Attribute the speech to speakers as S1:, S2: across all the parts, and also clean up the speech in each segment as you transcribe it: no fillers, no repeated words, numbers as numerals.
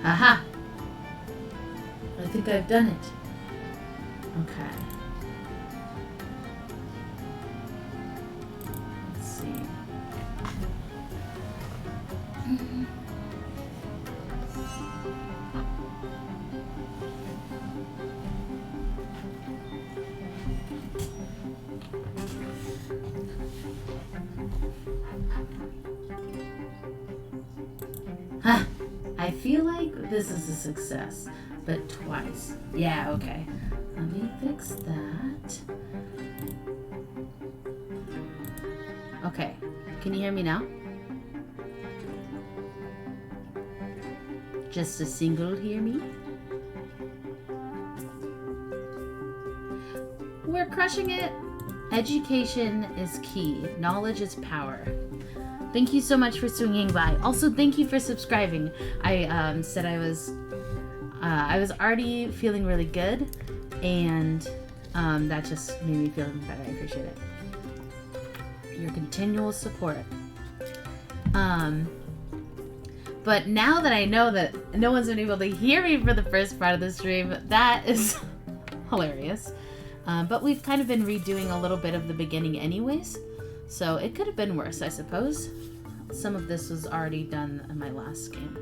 S1: Aha! I think I've done it. Okay. Let's see. Huh. I feel like this is a success, but twice. Yeah, okay. Let me fix that. Okay. Can you hear me now? Just a single hear me? We're crushing it. Education is key. Knowledge is power. Thank you so much for swinging by. Also, thank you for subscribing. I said I was already feeling really good, and that just made me feel even better. I appreciate it. Your continual support. But now that I know that no one's been able to hear me for the first part of the stream, that is hilarious. But we've kind of been redoing a little bit of the beginning anyways. So it could have been worse, I suppose. Some of this was already done in my last game.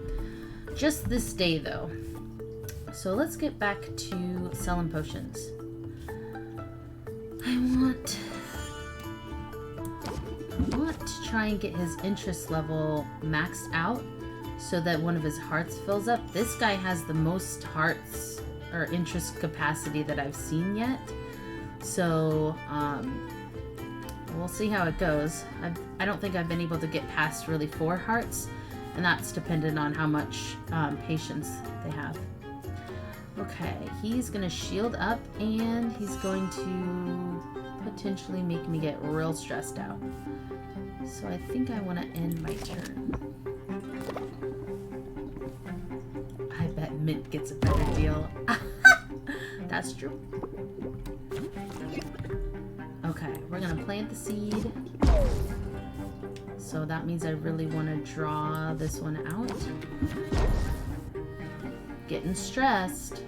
S1: Just this day, though. So let's get back to selling potions. I want to try and get his interest level maxed out so that one of his hearts fills up. This guy has the most hearts or interest capacity that I've seen yet. So, we'll see how it goes. I don't think I've been able to get past really 4 hearts, and that's dependent on how much patience they have. Okay, he's going to shield up, and he's going to potentially make me get real stressed out. So I think I want to end my turn. I bet Mint gets a better deal. That's true. Okay, we're gonna plant the seed. So that means I really want to draw this one out. Getting stressed.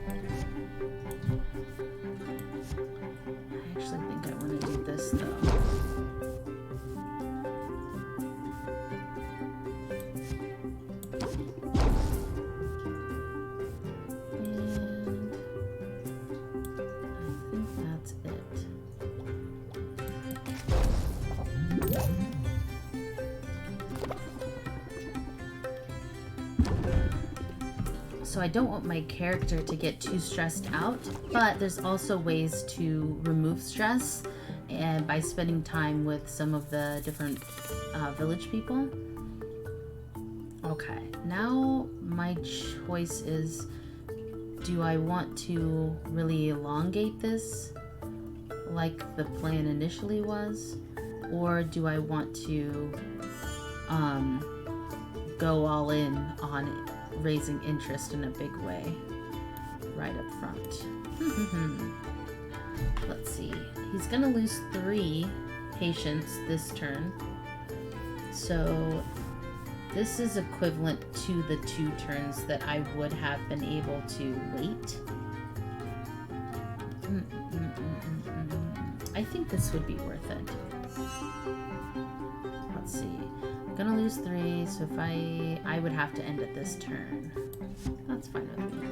S1: I actually think I want to do this though. So so I don't want my character to get too stressed out, but there's also ways to remove stress and by spending time with some of the different village people. Okay, now my choice is, do I want to really elongate this like the plan initially was, or do I want to go all in on raising interest in a big way right up front? Let's see. He's gonna lose 3 patience this turn. So this is equivalent to the 2 turns that I would have been able to wait. I think this would be worth it. Let's see. I'm gonna lose 3, so if I would have to end it this turn. That's fine with me.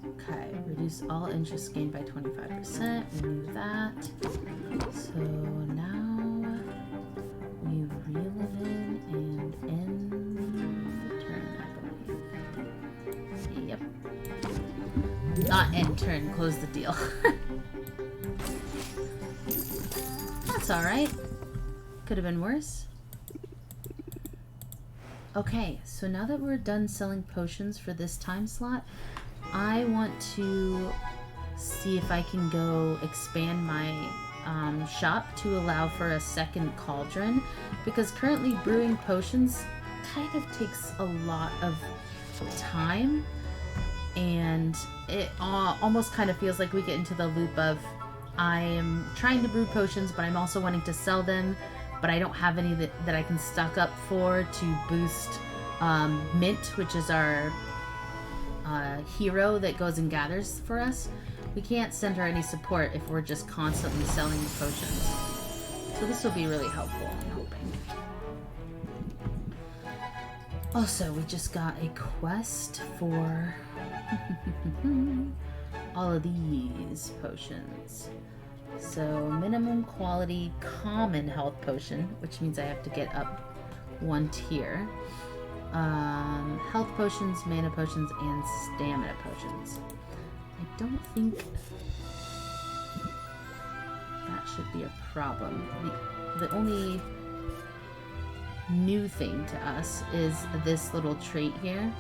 S1: Okay, reduce all interest gained by 25%. Remove that. So now we reel it in and end the turn, I believe. Yep. Not end turn, close the deal. That's alright. Could have been worse. Okay, so now that we're done selling potions for this time slot, I want to see if I can go expand my shop to allow for a second cauldron, because currently brewing potions kind of takes a lot of time, and it almost kind of feels like we get into the loop of I am trying to brew potions, but I'm also wanting to sell them, but I don't have any that I can stock up for to boost Mint, which is our hero that goes and gathers for us. We can't send her any support if we're just constantly selling potions. So this will be really helpful, I'm hoping. Also, we just got a quest for all of these potions. So minimum quality common health potion, which means I have to get up 1 tier. Health potions, mana potions, and stamina potions. I don't think that should be a problem. The only new thing to us is this little trait here.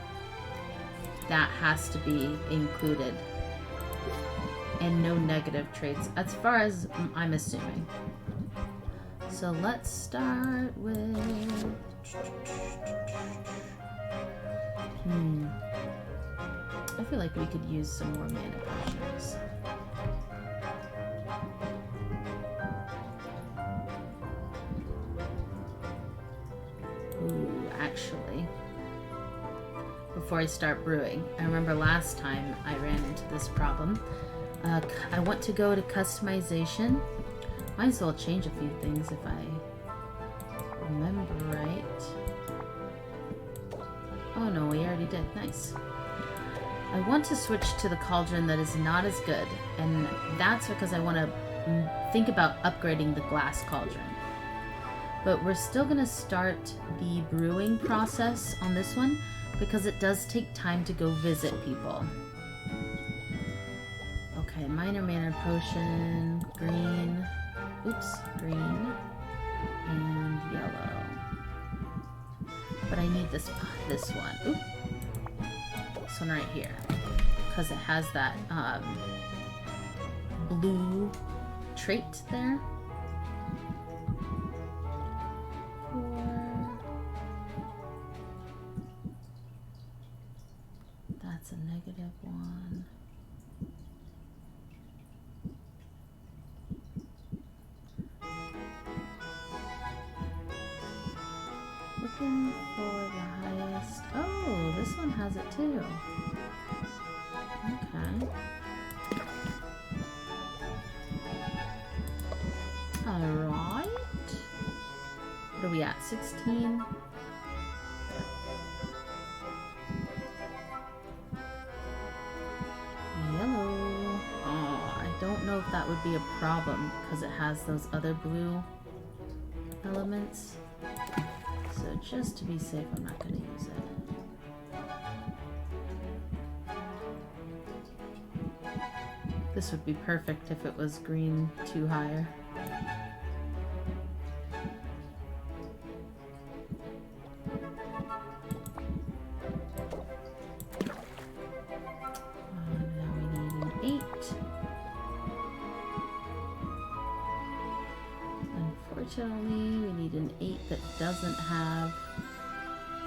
S1: That has to be included. And no negative traits, as far as I'm assuming. So let's start with... I feel like we could use some more mana potions. Ooh, actually, before I start brewing, I remember last time I ran into this problem. I want to go to customization. Might as well change a few things if I remember right. Oh no, we already did. Nice. I want to switch to the cauldron that is not as good, and that's because I want to think about upgrading the glass cauldron. But we're still going to start the brewing process on this one because it does take time to go visit people. Okay, minor mana potion, green, green, and yellow. But I need this one. Oop. This one right here, because it has that blue trait there. That's a -1. Looking for the highest. Oh, this one has it too. Okay. Alright. What are we at? 16? Yellow. Oh, I don't know if that would be a problem because it has those other blue elements. So So just to be safe, I'm not going to use it. This would be perfect if it was green 2 higher. Now we need an 8. Unfortunately, we need an 8 that doesn't have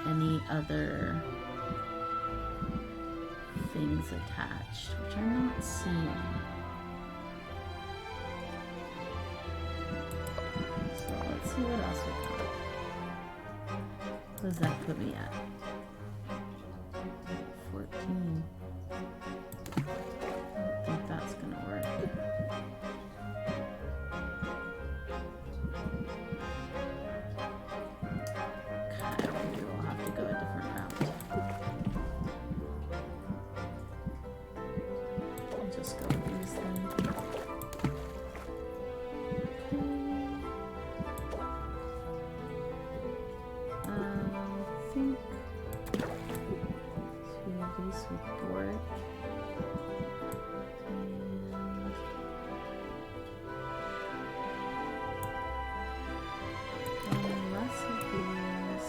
S1: any other things attached, which I'm not seeing. So let's see what else we got. What does that put me at? 14. I don't think that's gonna work. Okay, maybe we'll have to go a different route. I'll just go with these then. I think 2 of these would work. And less of these.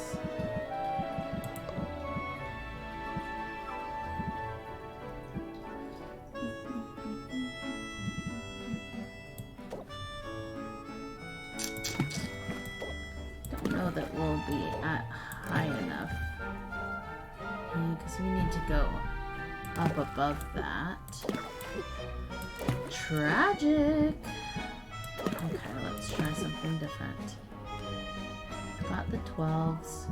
S1: Don't know that we'll be at high enough. Because we need to go up above that. Tragic! Okay, let's try something different. Got the 12s.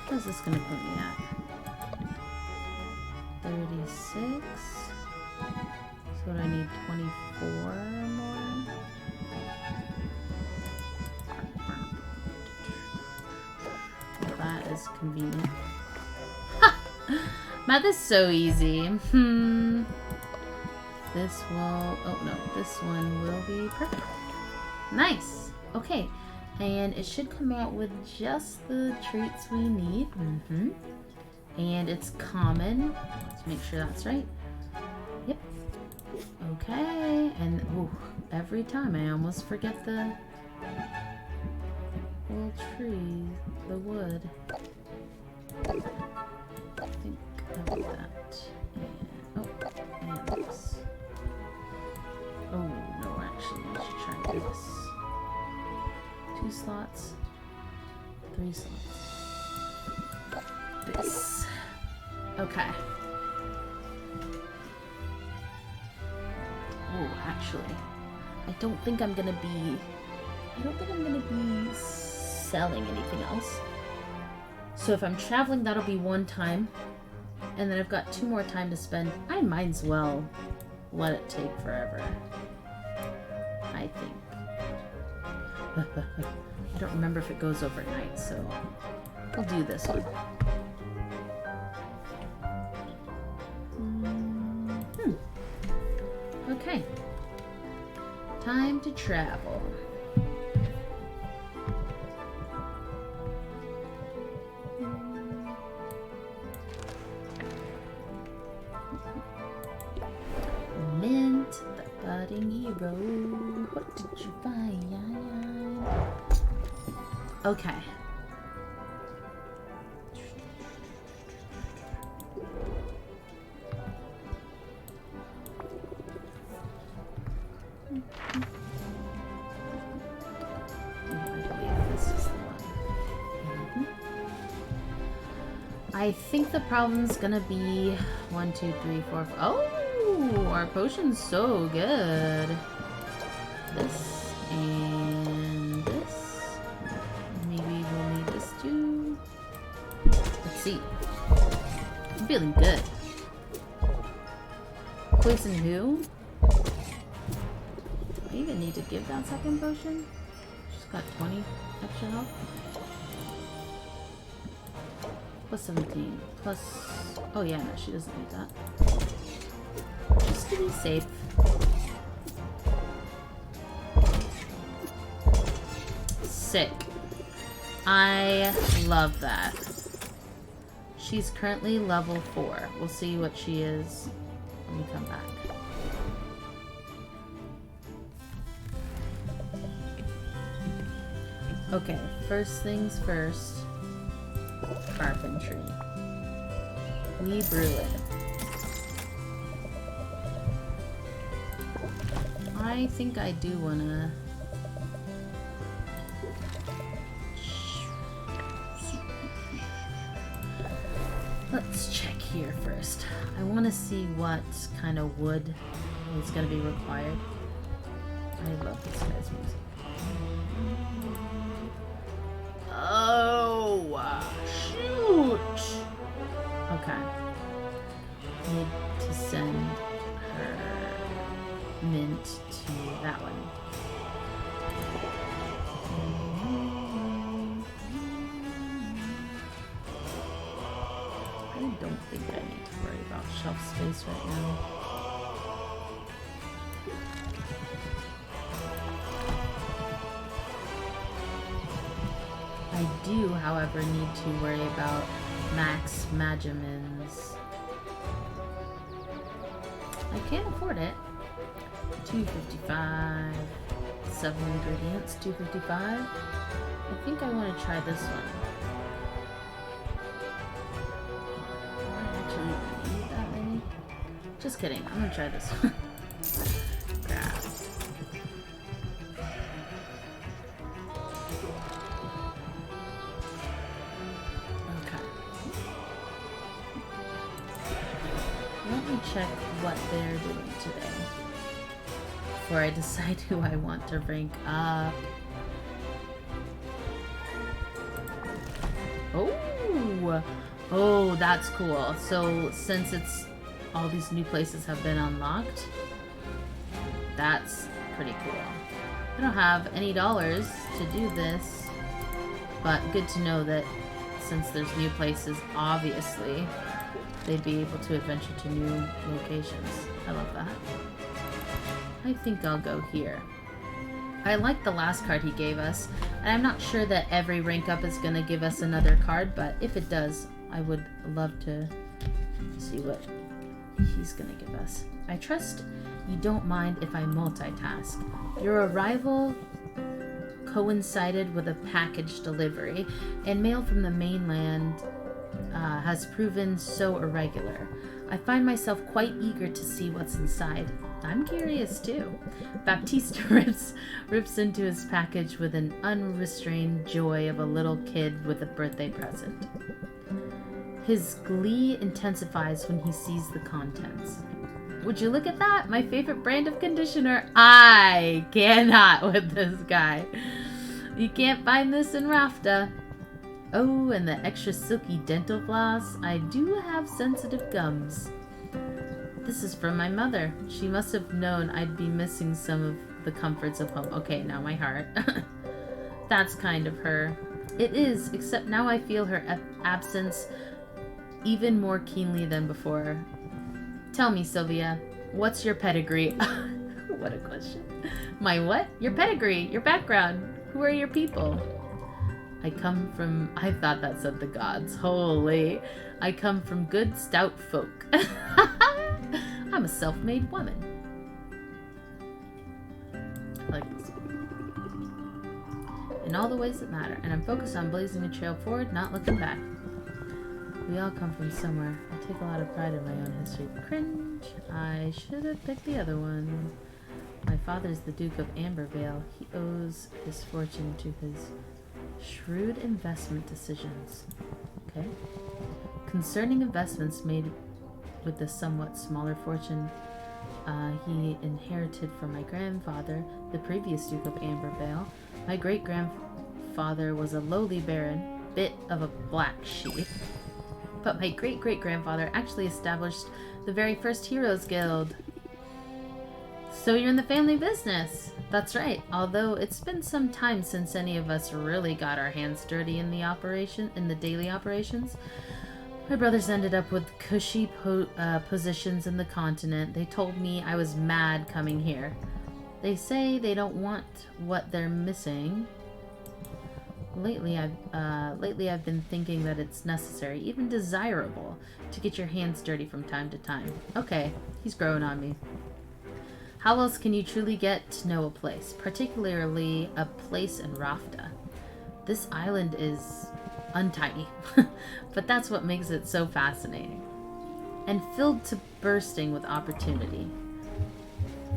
S1: What is this gonna put me at? 36. So I need 24 more. Well, that is convenient. Ha! Math is so easy. This will... Oh, no. This one will be perfect. Nice. Okay. And it should come out with just the treats we need. And it's common. Let's make sure that's right. Yep. Okay. And ooh, every time I almost forget the little tree, the wood. I think I'll do that. And, and this. Oh, no, actually, I should try this. 2 slots. 3 slots. This. Okay. Oh, actually, I don't think I'm gonna be selling anything else. So if I'm traveling, that'll be 1 time. And then I've got 2 more time to spend. I might as well let it take forever. I think. I don't remember if it goes overnight, so we'll do this one. Okay. Time to travel. Mint, the budding hero. What did you find? Okay. I think the problem's gonna be 1, 2, 3, 4. Oh, our potion's so good. This and this. Maybe we'll need this too. Let's see. I'm feeling good. Poison who? Do I even need to give that second potion? She's got 20 extra health. Plus 17. Plus... Oh yeah, no, she doesn't need that. Just to be safe. Sick. I love that. She's currently level 4. We'll see what she is when we come back. Okay, first things first. Carpentry. We brew it. I think I do wanna... Let's check here first. I want to see what kind of wood is going to be required. I love this guy's music. Oh, shoot! Okay. Need to send her mint to that one. I don't think I need to worry about shelf space right now. I do, however, need to worry about max Magimins. I can't afford it. $2.55. 7 ingredients, $2.55. I think I want to try this one. Just kidding. I'm gonna try this one. Crap. Okay. Let me check what they're doing today before I decide who I want to rank up. Oh! Oh, that's cool. So, since it's all these new places have been unlocked. That's pretty cool. I don't have any dollars to do this, but good to know that since there's new places, obviously, they'd be able to adventure to new locations. I love that. I think I'll go here. I like the last card he gave us, and I'm not sure that every rank up is going to give us another card, but if it does, I would love to see what he's gonna give us. I trust you don't mind if I multitask. Your arrival coincided with a package delivery, and mail from the mainland has proven so irregular. I find myself quite eager to see what's inside. I'm curious too. Baptista rips into his package with an unrestrained joy of a little kid with a birthday present. His glee intensifies when he sees the contents. Would you look at that? My favorite brand of conditioner. I cannot with this guy. You can't find this in Rafta. Oh, and the extra silky dental floss. I do have sensitive gums. This is from my mother. She must have known I'd be missing some of the comforts of home. Okay, now my heart. That's kind of her. It is, except now I feel her absence even more keenly than before. Tell me, Sylvia, what's your pedigree? What a question. My what? Your pedigree, your background. Who are your people? I thought that said the gods. Holy. I come from good, stout folk. I'm a self-made woman. I like this one. In all the ways that matter, and I'm focused on blazing a trail forward, not looking back. We all come from somewhere. I take a lot of pride in my own history. Cringe. I should have picked the other one. My father's the Duke of Ambervale. He owes his fortune to his shrewd investment decisions. Okay. Concerning investments made with the somewhat smaller fortune he inherited from my grandfather, the previous Duke of Ambervale, my great-grandfather was a lowly baron, bit of a black sheep. But my great-great-grandfather actually established the very first Heroes Guild. So you're in the family business. That's right. Although it's been some time since any of us really got our hands dirty in the daily operations. My brothers ended up with cushy positions in the continent. They told me I was mad coming here. They say they don't want what they're missing. Lately I've been thinking that it's necessary, even desirable, to get your hands dirty from time to time. Okay, he's growing on me. How else can you truly get to know a place, particularly a place in Rafta? This island is untidy, but that's what makes it so fascinating. And filled to bursting with opportunity.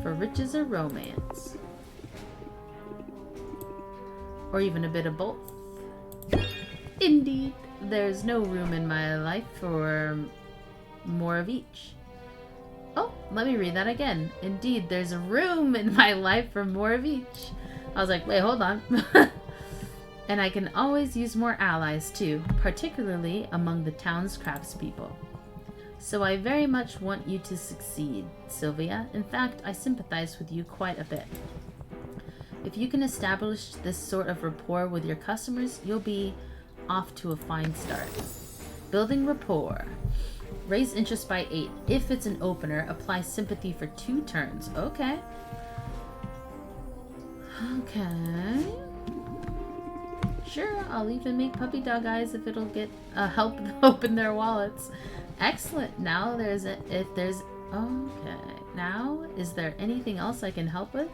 S1: For riches or romance. Or even a bit of both. Indeed, there's no room in my life for more of each. Oh, let me read that again. Indeed, there's a room in my life for more of each. I was like, wait, hold on. And I can always use more allies too, particularly among the town's craftspeople. So I very much want you to succeed, Sylvia. In fact, I sympathize with you quite a bit. If you can establish this sort of rapport with your customers, you'll be off to a fine start. Building rapport. Raise interest by 8. If it's an opener, apply sympathy for 2 turns. Okay. Okay. Sure, I'll even make puppy dog eyes if it'll get help open their wallets. Excellent. Now okay. Now, is there anything else I can help with?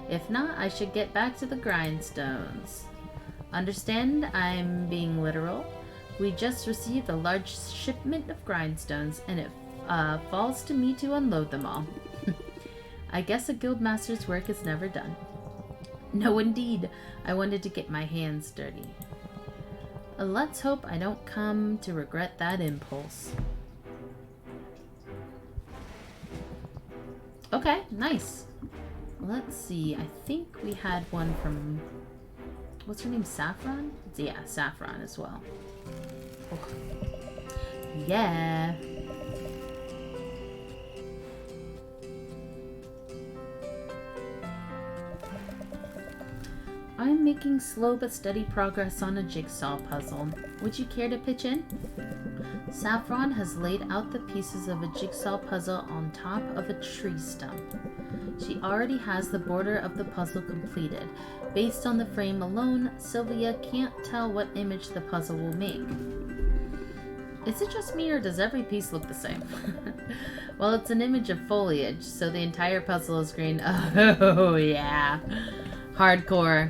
S1: If not, I should get back to the grindstones. Understand, I'm being literal. We just received a large shipment of grindstones, and it falls to me to unload them all. I guess a guildmaster's work is never done. No, indeed. I wanted to get my hands dirty. Let's hope I don't come to regret that impulse. Okay, nice. Let's see. I think we had one from... What's her name? Saffron? Yeah, Saffron as well. Oh. Yeah. I'm making slow but steady progress on a jigsaw puzzle. Would you care to pitch in? Saffron has laid out the pieces of a jigsaw puzzle on top of a tree stump. She already has the border of the puzzle completed. Based on the frame alone, Sylvia can't tell what image the puzzle will make. Is it just me, or does every piece look the same? Well, it's an image of foliage, so the entire puzzle is green. Oh, yeah. Hardcore.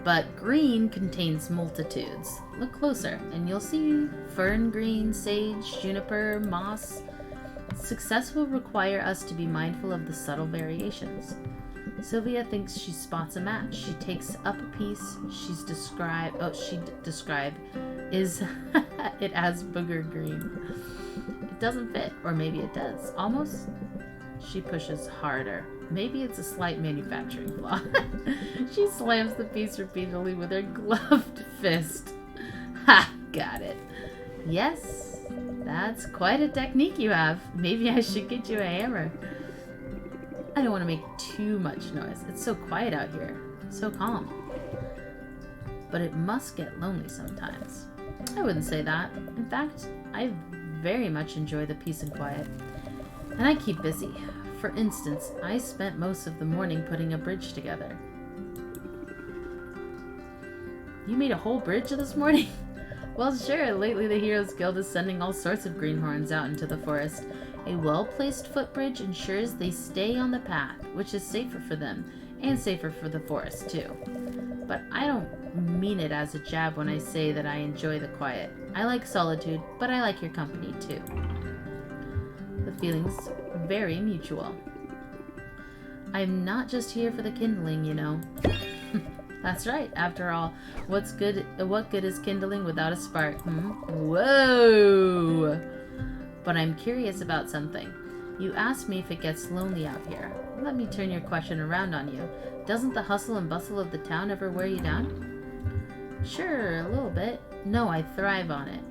S1: But green contains multitudes. Look closer, and you'll see fern green, sage, juniper, moss. Success will require us to be mindful of the subtle variations. Sylvia thinks she spots a match. She takes up a piece she's described. Is it has booger green. It doesn't fit, or maybe it does. Almost. She pushes harder. Maybe it's a slight manufacturing flaw. She slams the piece repeatedly with her gloved fist. Ha! Got it. Yes, that's quite a technique you have. Maybe I should get you a hammer. I don't want to make too much noise. It's so quiet out here. So calm. But it must get lonely sometimes. I wouldn't say that. In fact, I very much enjoy the peace and quiet. And I keep busy. For instance, I spent most of the morning putting a bridge together. You made a whole bridge this morning? Well, sure. Lately the Heroes Guild is sending all sorts of greenhorns out into the forest. A well-placed footbridge ensures they stay on the path, which is safer for them, and safer for the forest, too. But I don't mean it as a jab when I say that I enjoy the quiet. I like solitude, but I like your company, too. The feeling's very mutual. I'm not just here for the kindling, you know. That's right. After all, what good is kindling without a spark? Whoa! But I'm curious about something. You asked me if it gets lonely out here. Let me turn your question around on you. Doesn't the hustle and bustle of the town ever wear you down? Sure, a little bit. No, I thrive on it.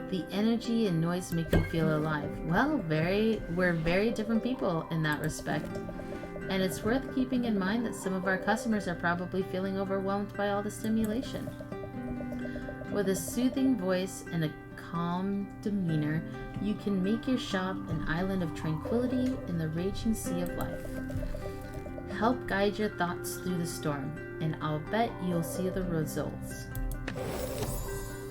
S1: The energy and noise make me feel alive. Well, we're very different people in that respect. And it's worth keeping in mind that some of our customers are probably feeling overwhelmed by all the stimulation. With a soothing voice and a calm demeanor, you can make your shop an island of tranquility in the raging sea of life. Help guide your thoughts through the storm, and I'll bet you'll see the results.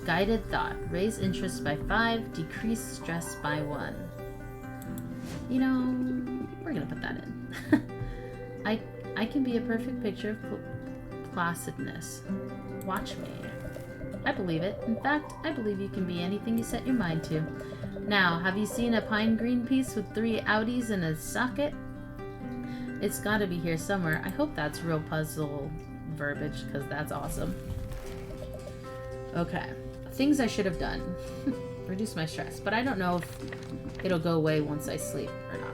S1: Guided thought. Raise interest by 5, decrease stress by 1. You know, we're gonna put that in. I can be a perfect picture of placidness. Watch me. I believe it. In fact, I believe you can be anything you set your mind to. Now, have you seen a pine green piece with 3 outies and a socket? It's gotta be here somewhere. I hope that's real puzzle verbiage, because that's awesome. Okay. Things I should have done. Reduce my stress, but I don't know if it'll go away once I sleep or not.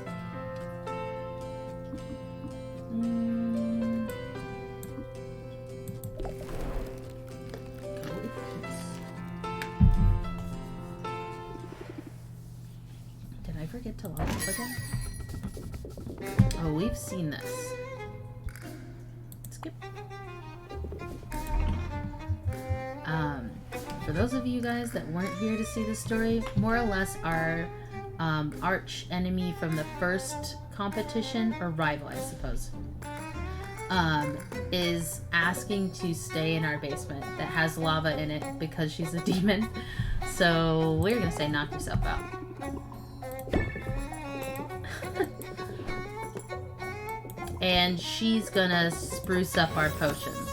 S1: Did I forget to log up again? Oh, we've seen this. Skip. For those of you guys that weren't here to see the story, more or less our arch enemy from the first competition, or rival I suppose, is asking to stay in our basement that has lava in it because she's a demon. So we're gonna say knock yourself out. And she's gonna spruce up our potions.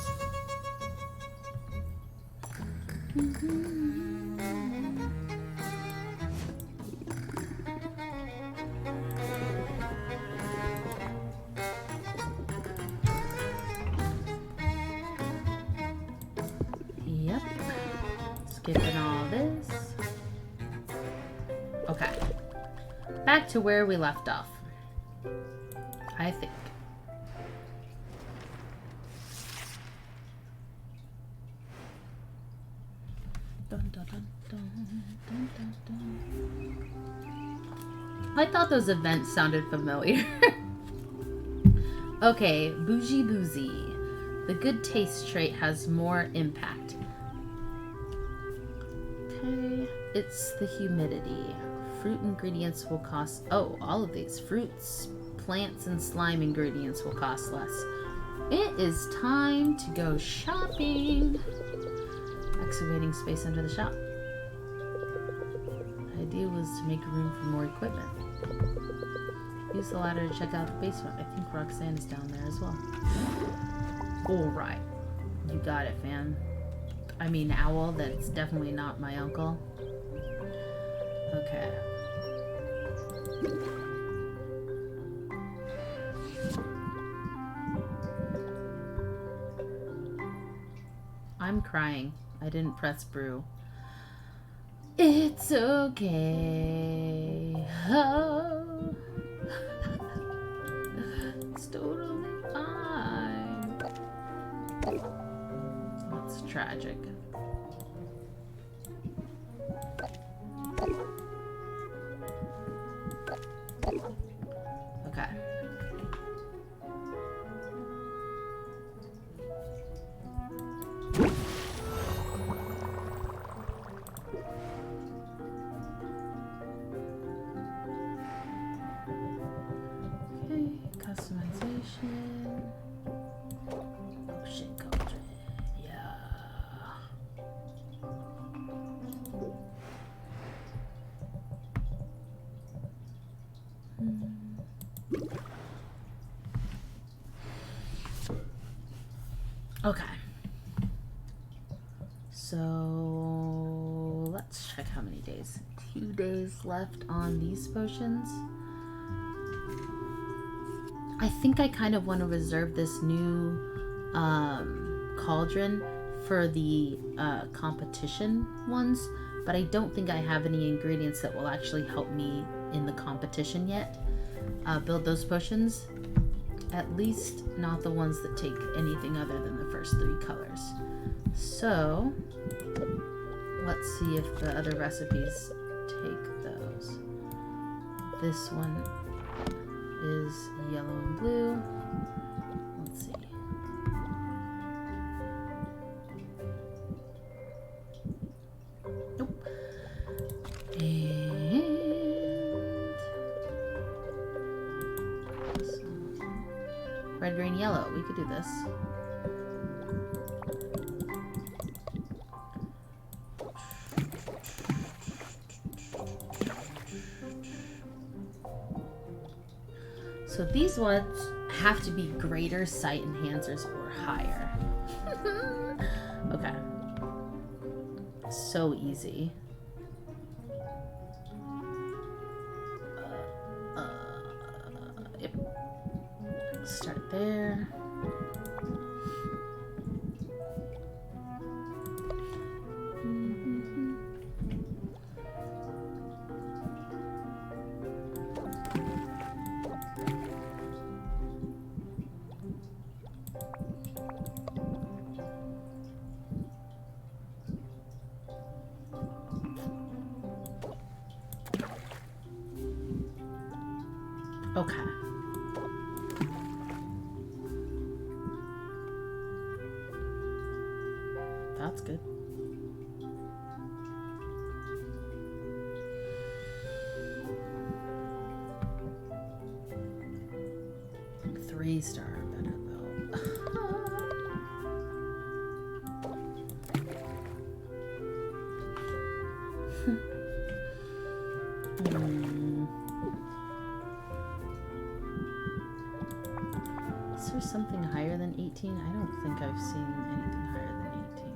S1: Yep. Skipping all this. Okay. Back to where we left off. I think. Dun, dun, dun, dun, dun, dun, dun. I thought those events sounded familiar. Okay, bougie boozy. The good taste trait has more impact. Okay, it's the humidity. Fruit ingredients will cost... Oh, all of these. Fruits, plants, and slime ingredients will cost less. It is time to go shopping. Excavating space under the shop. The idea was to make room for more equipment. Use the ladder to check out the basement. I think Roxanne's down there as well. Alright. You got it, fam. I mean, owl, that's definitely not my uncle. Okay. I'm crying. I didn't press brew. It's okay. Oh. It's totally fine. That's tragic. Okay. Customization. Ocean cauldron. Yeah. Okay. So let's check how many days. 2 days left on these potions. I think I kind of want to reserve this new cauldron for the competition ones, but I don't think I have any ingredients that will actually help me in the competition yet. Build those potions. At least not the ones that take anything other than the first 3 colors. So, Let's see if the other recipes take those. This one is yellow and blue. Let's see. Nope. And red, green, yellow. We could do this. So these ones have to be greater sight enhancers or higher. Okay. So easy. Yep. Start there. Okay. That's good. Three-star better though. Is there something higher than 18? I don't think I've seen anything higher than 18.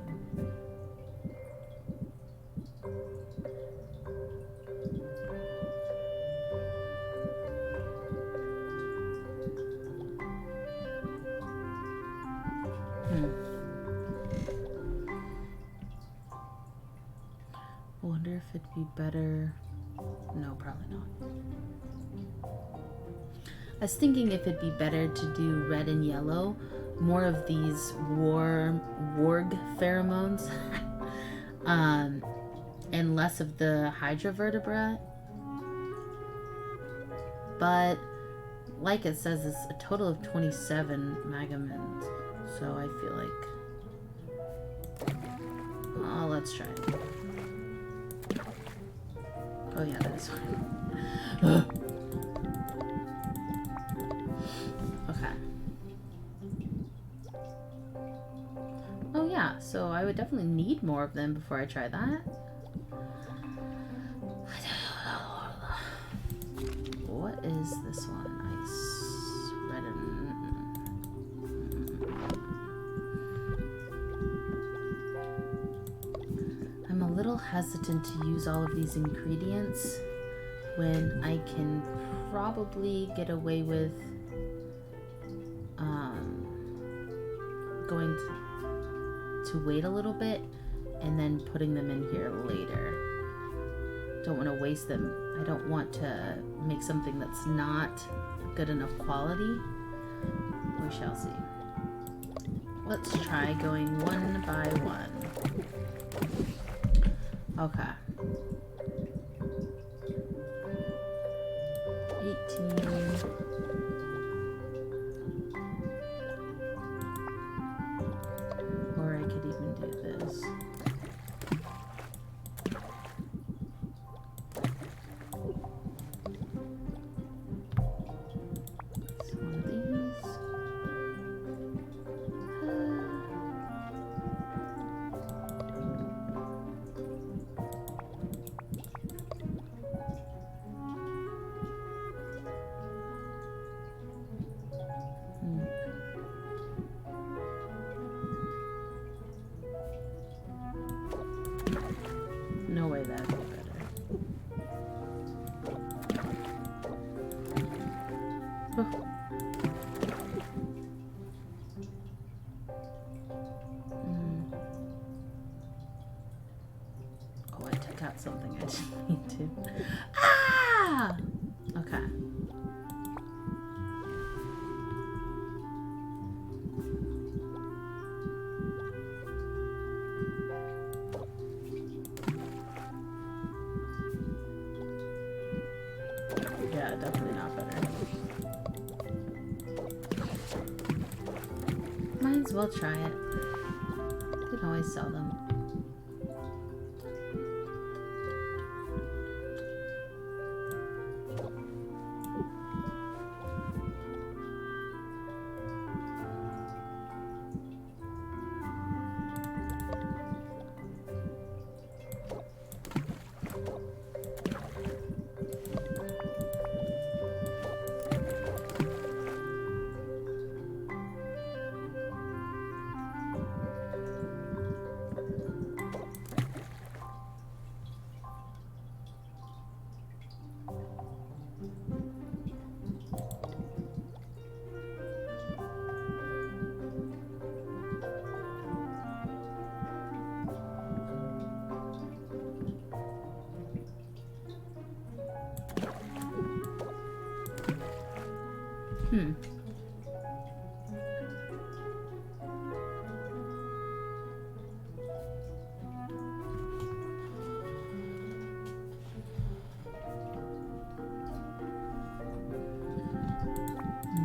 S1: I wonder if it'd be better. No, probably not. I was thinking if it'd be better to do red and yellow, more of these warg pheromones, and less of the hydrovertebrate. But like it says, it's a total of 27 megamins, so I feel like, oh, let's try it. Oh yeah, that is fine. Okay. Oh yeah, so I would definitely need more of them before I try that. What is this one? Ice, red and... I'm a little hesitant to use all of these ingredients when I can probably get away with going to wait a little bit and then putting them in here later. Don't want to waste them. I don't want to make something that's not good enough quality. We shall see. Let's try going one by one. Okay. 18. Or I could even do this. So one of these. No way that'd be better. Oh, I took out something I didn't need to. Ah! Okay. definitely not better. Might as well try it. You can always sell them.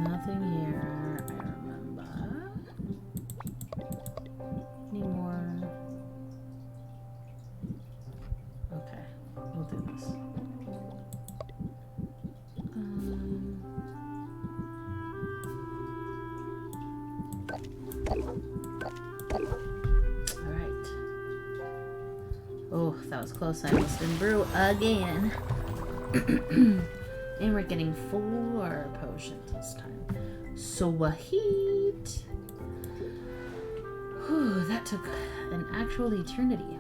S1: Nothing here, I remember. Any more? Okay, we'll do this. Alright. Oh, that was close. I almost didn't brew again. And we're getting 4 potions this time. Sweet. Whew, that took an actual eternity.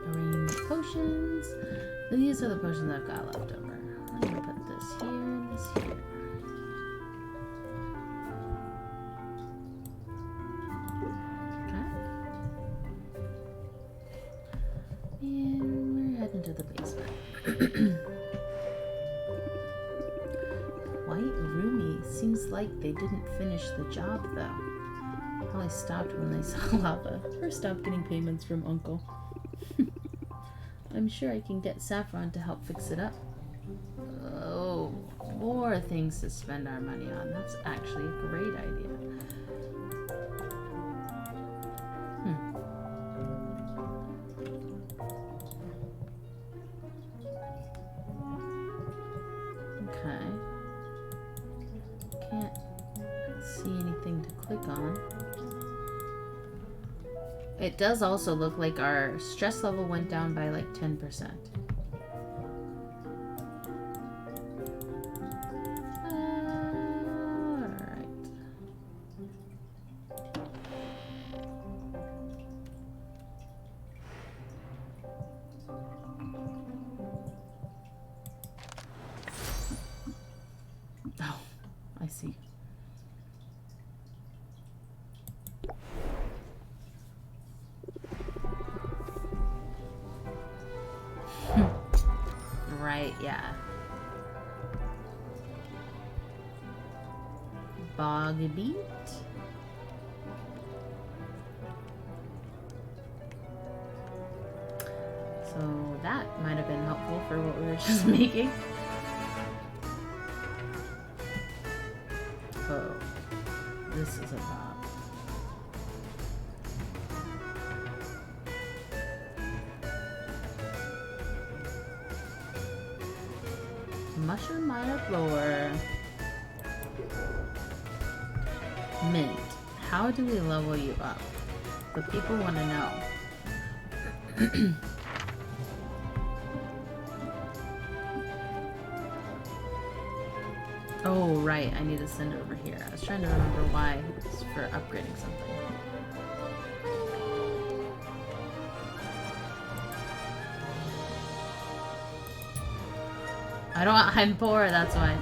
S1: Arrange potions. These are the potions I've got left over. I'm gonna put this here and this here. Okay. And we're heading to the basement. Seems like they didn't finish the job though. Probably stopped when they saw lava. Or stopped getting payments from Uncle. I'm sure I can get Saffron to help fix it up. Oh, more things to spend our money on. That's actually a great idea. Okay. Can't see anything to click on. It does also look like our stress level went down by like 10%. Alright. Oh, I see. Right, yeah. Bog beat. So that might have been helpful for what we were just making. Oh, this is a bog. Mushroom mire floor. Mint. How do we level you up? The people want to know. Oh, right. I need to send it over here. I was trying to remember why it's for upgrading something. I'm poor, that's why.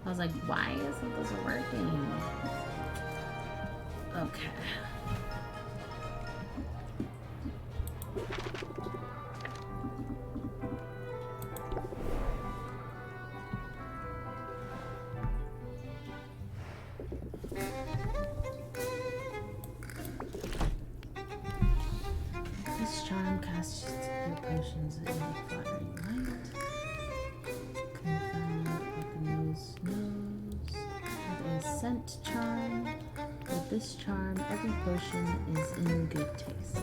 S1: I was like, why isn't this working? Okay. This charm casts your potions in the fiery light. scent charm. With this charm, every potion is in good taste.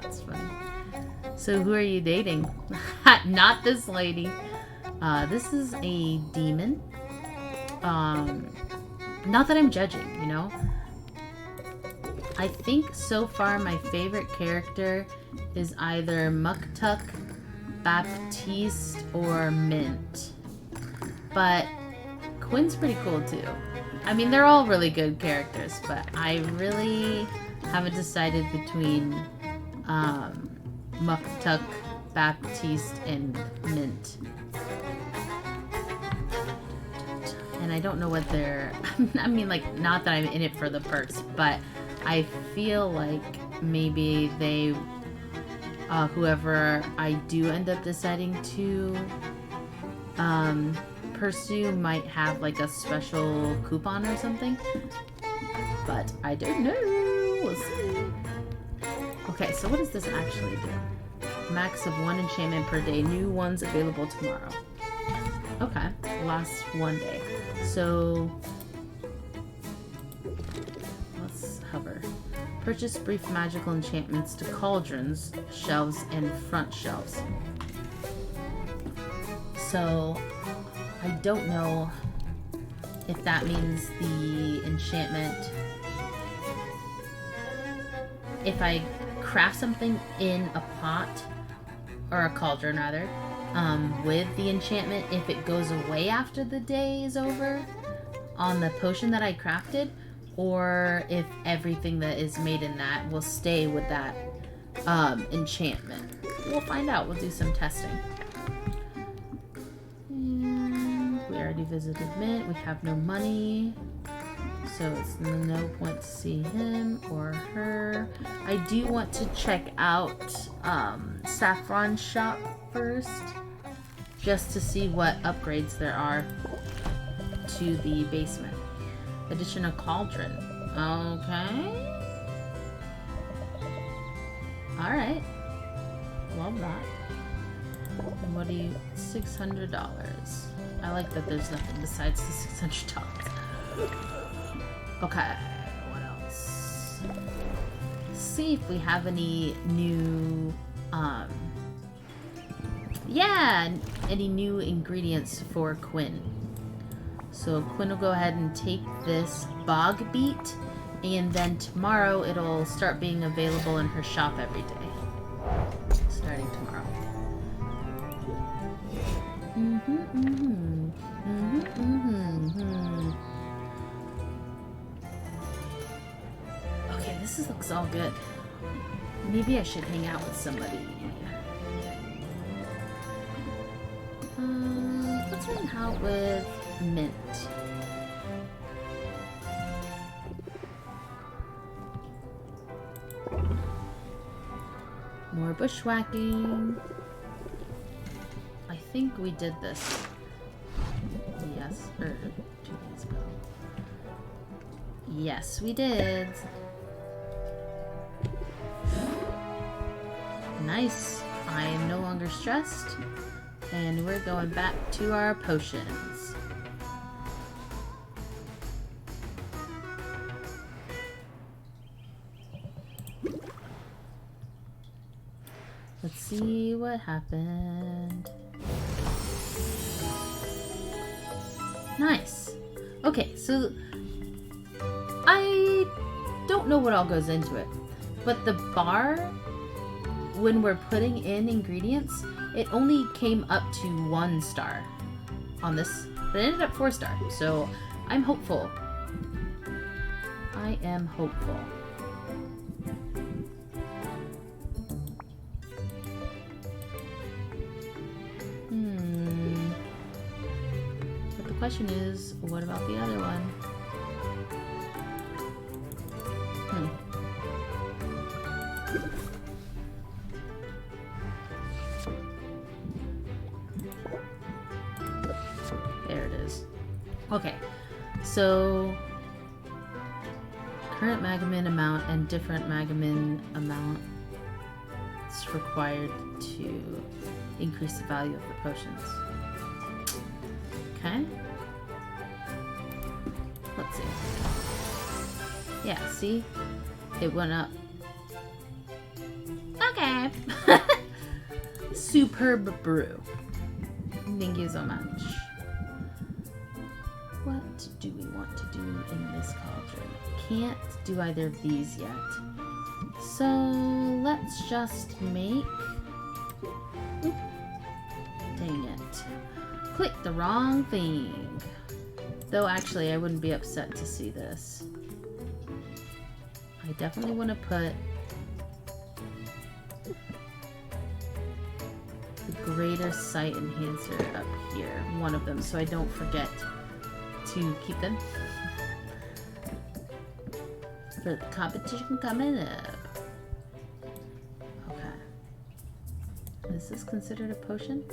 S1: That's funny. So who are you dating? Not this lady. This is a demon. Not that I'm judging, you know? I think so far my favorite character is either Muktuk, Baptiste, or Mint. But Quinn's pretty cool too. I mean, they're all really good characters, but I really haven't decided between Muktuk, Baptiste, and Mint. And I don't know what they're... I mean, like, not that I'm in it for the perks, but I feel like maybe they... whoever I do end up deciding to pursue might have, like, a special coupon or something. But I don't know. We'll see. Okay, so what does this actually do? Max of 1 enchantment per day. New ones available tomorrow. Okay, lasts 1 day. So let's hover. Purchase brief magical enchantments to cauldrons, shelves, and front shelves. So I don't know if that means the enchantment, if I craft something in a pot, or a cauldron rather, with the enchantment, if it goes away after the day is over on the potion that I crafted, or if everything that is made in that will stay with that enchantment. We'll find out. We'll do some testing. And we already visited Mint. We have no money, so it's no point to see him or her. I do want to check out Saffron's shop first, just to see what upgrades there are to the basement. Addition of cauldron. Okay. Alright. Love that. And what do you... $600. I like that there's nothing besides the $600. Okay. What else? Let's see if we have any new... yeah! Any new ingredients for Quinn. So Quinn will go ahead and take this bog beet, and then tomorrow it'll start being available in her shop every day. Starting tomorrow. Okay, this looks all good. Maybe I should hang out with somebody. Let's hang out with Mint. More bushwhacking. I think we did this. Yes, or 2 days ago. Yes, we did. Nice. I am no longer stressed. And we're going back to our potions. Let's see what happened. Nice. Okay, so I don't know what all goes into it, but the bar, when we're putting in ingredients, it only came up to 1 star on this, but it ended up 4 star. So I'm hopeful. I am hopeful. But the question is, what about the other one? There it is. Okay, so current Magamin amount and different Magamin amount is required to increase the value of the potions. Okay. Yeah, see? It went up. Okay. Superb brew. Thank you so much. What do we want to do in this cauldron? Can't do either of these yet. So let's just make... Oop. Dang it. Click the wrong thing. Though actually I wouldn't be upset to see this. I definitely want to put the greater sight enhancer up here. One of them, so I don't forget to keep them for the competition coming up. Okay. Is this considered a potion?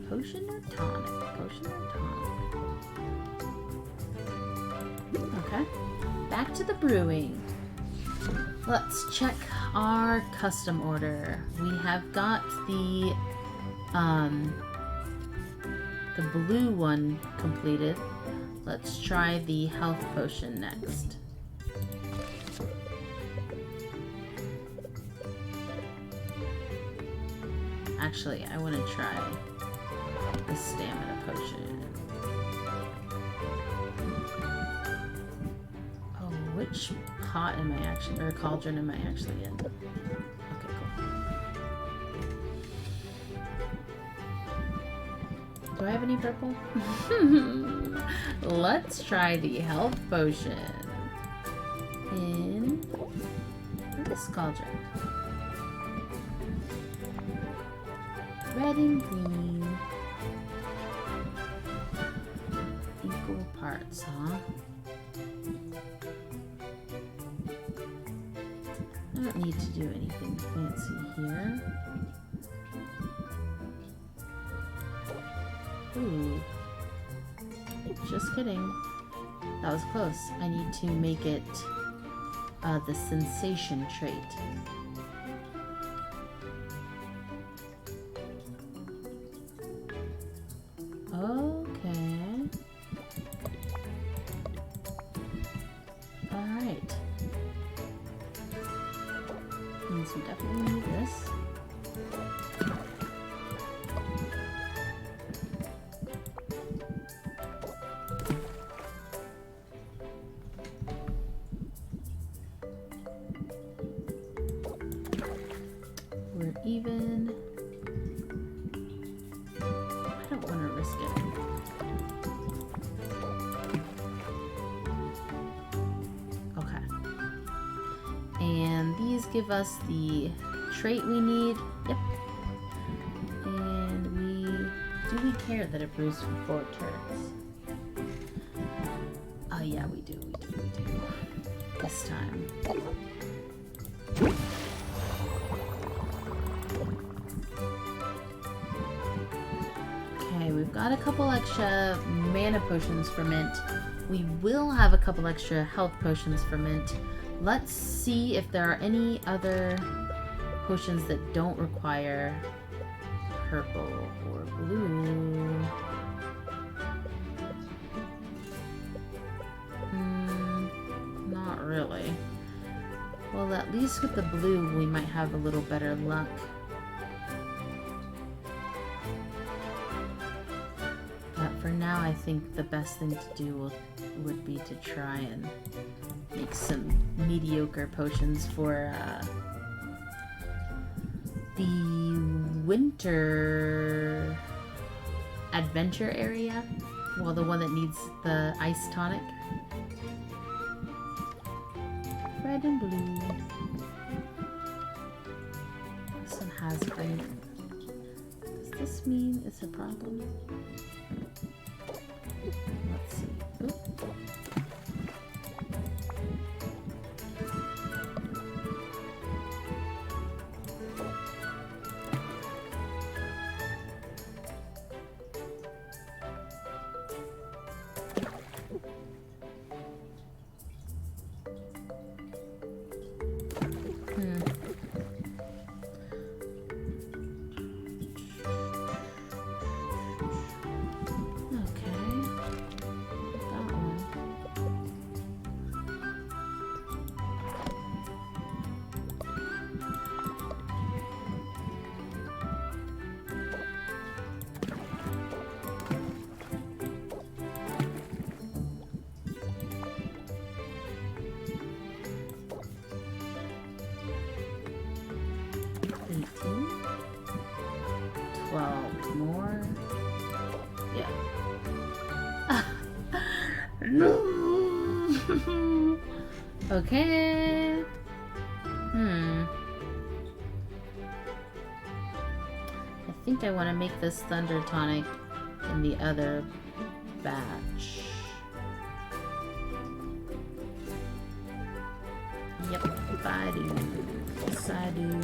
S1: Potion or tonic? Potion or tonic? Okay. Back to the brewing. Let's check our custom order. We have got the blue one completed. Let's try the health potion next. Actually, I want to try the stamina potion. Oh, which pot am I actually, or cauldron am I actually in? Okay, cool. Do I have any purple? Let's try the health potion in this cauldron. Red and green. Equal parts, huh? I don't need to do anything fancy here. Ooh. Just kidding. That was close. I need to make it the sensation trait. Okay. Alright. Means we definitely need this. We're even. I don't want to risk it. And these give us the trait we need. Yep. And do we care that it brews for 4 turns? Oh yeah, we do. This time. Okay, we've got a couple extra mana potions for mint. We will have a couple extra health potions for mint. Let's see if there are any other potions that don't require purple or blue. Not really. Well, at least with the blue, we might have a little better luck. But for now, I think the best thing to do would be to try and make some mediocre potions for the winter adventure area. Well, the one that needs the ice tonic. Red and blue. This one has green. Does this mean it's a problem? Let's see. Oop. 12 more. Yeah. No. Okay. I think I want to make this Thunder Tonic in the other batch. Yep, I do. Yes, I do.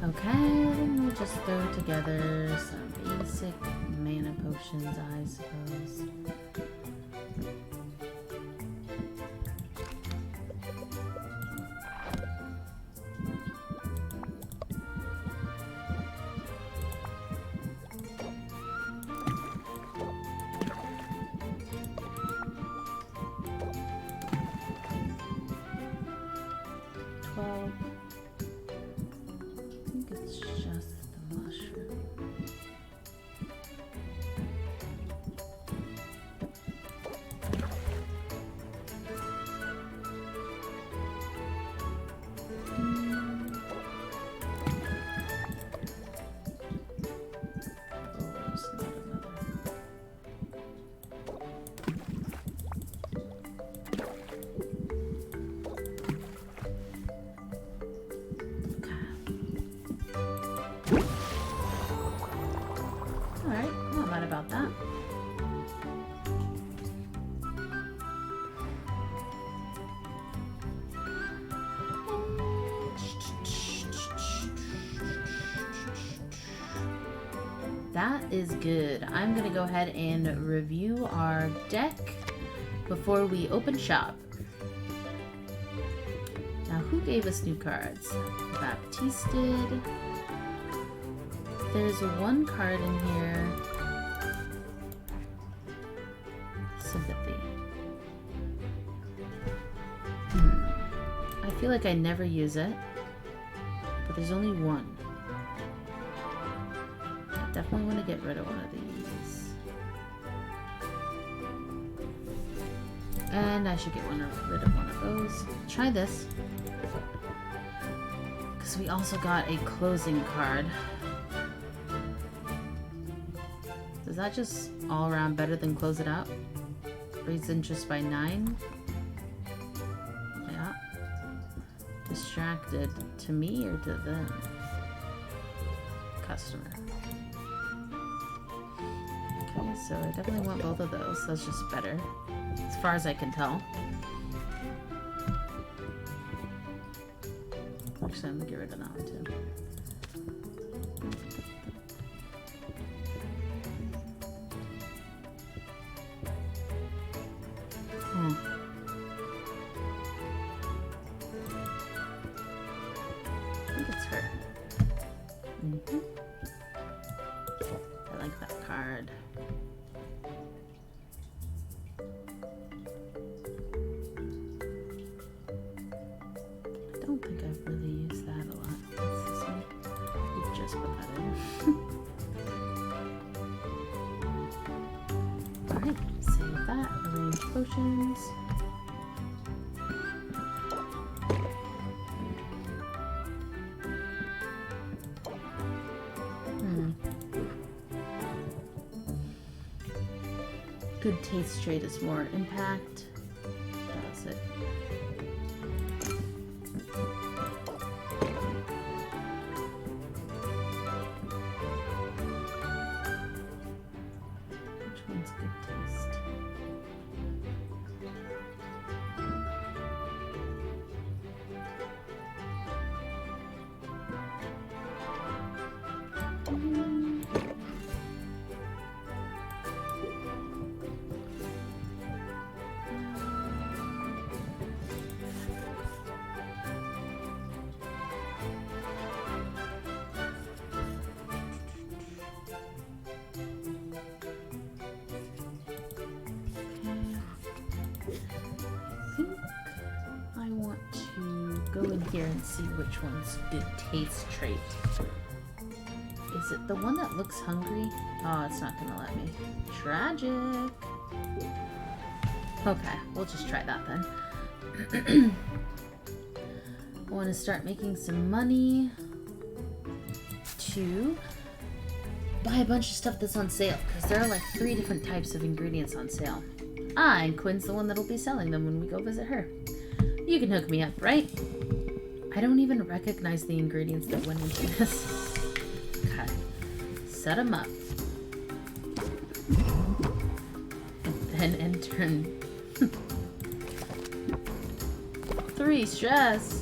S1: Okay, we'll just throw together some basic mana potions, I suppose. About that. That is good. I'm gonna go ahead and review our deck before we open shop. Now, who gave us new cards? Baptiste did. There's one card in here. Sympathy. I feel like I never use it, but there's only one. I definitely want to get rid of one of these. And I should get rid of one of those. Try this. Because we also got a closing card. Is that just all around better than close it out? Raise interest by 9. Yeah. Distracted to me or to the customer? Okay, so I definitely want both of those. That's just better, as far as I can tell. Actually, I'm gonna get rid of that one too. I think it's her. I like that card. I don't think I've really used that a lot. What's this one? We just put that in. Alright, save that. Arrange potions. Good taste trait is more impact. That's it. Which one's good taste? Go in here and see which one's good taste trait. Is it the one that looks hungry? Oh, it's not gonna let me. Tragic. Okay, we'll just try that then. I want to start making some money to buy a bunch of stuff that's on sale, because there are like 3 different types of ingredients on sale. Ah, and Quinn's the one that'll be selling them when we go visit her. You can hook me up, right? I don't even recognize the ingredients that went into this. Okay. Set them up. And then enter in 3 stress.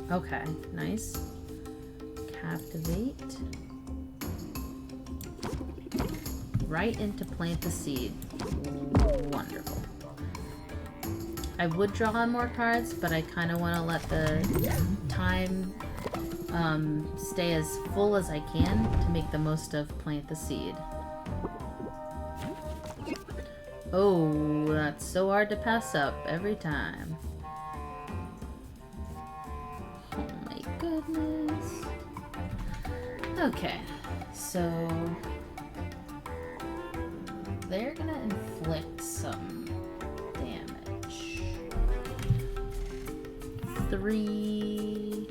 S1: Okay, nice. Captivate. Right into plant the seed. Wonderful. I would draw on more cards, but I kind of want to let the time stay as full as I can to make the most of plant the seed. Oh, that's so hard to pass up every time. Oh my goodness. Okay, so they're gonna inflict some damage. 3.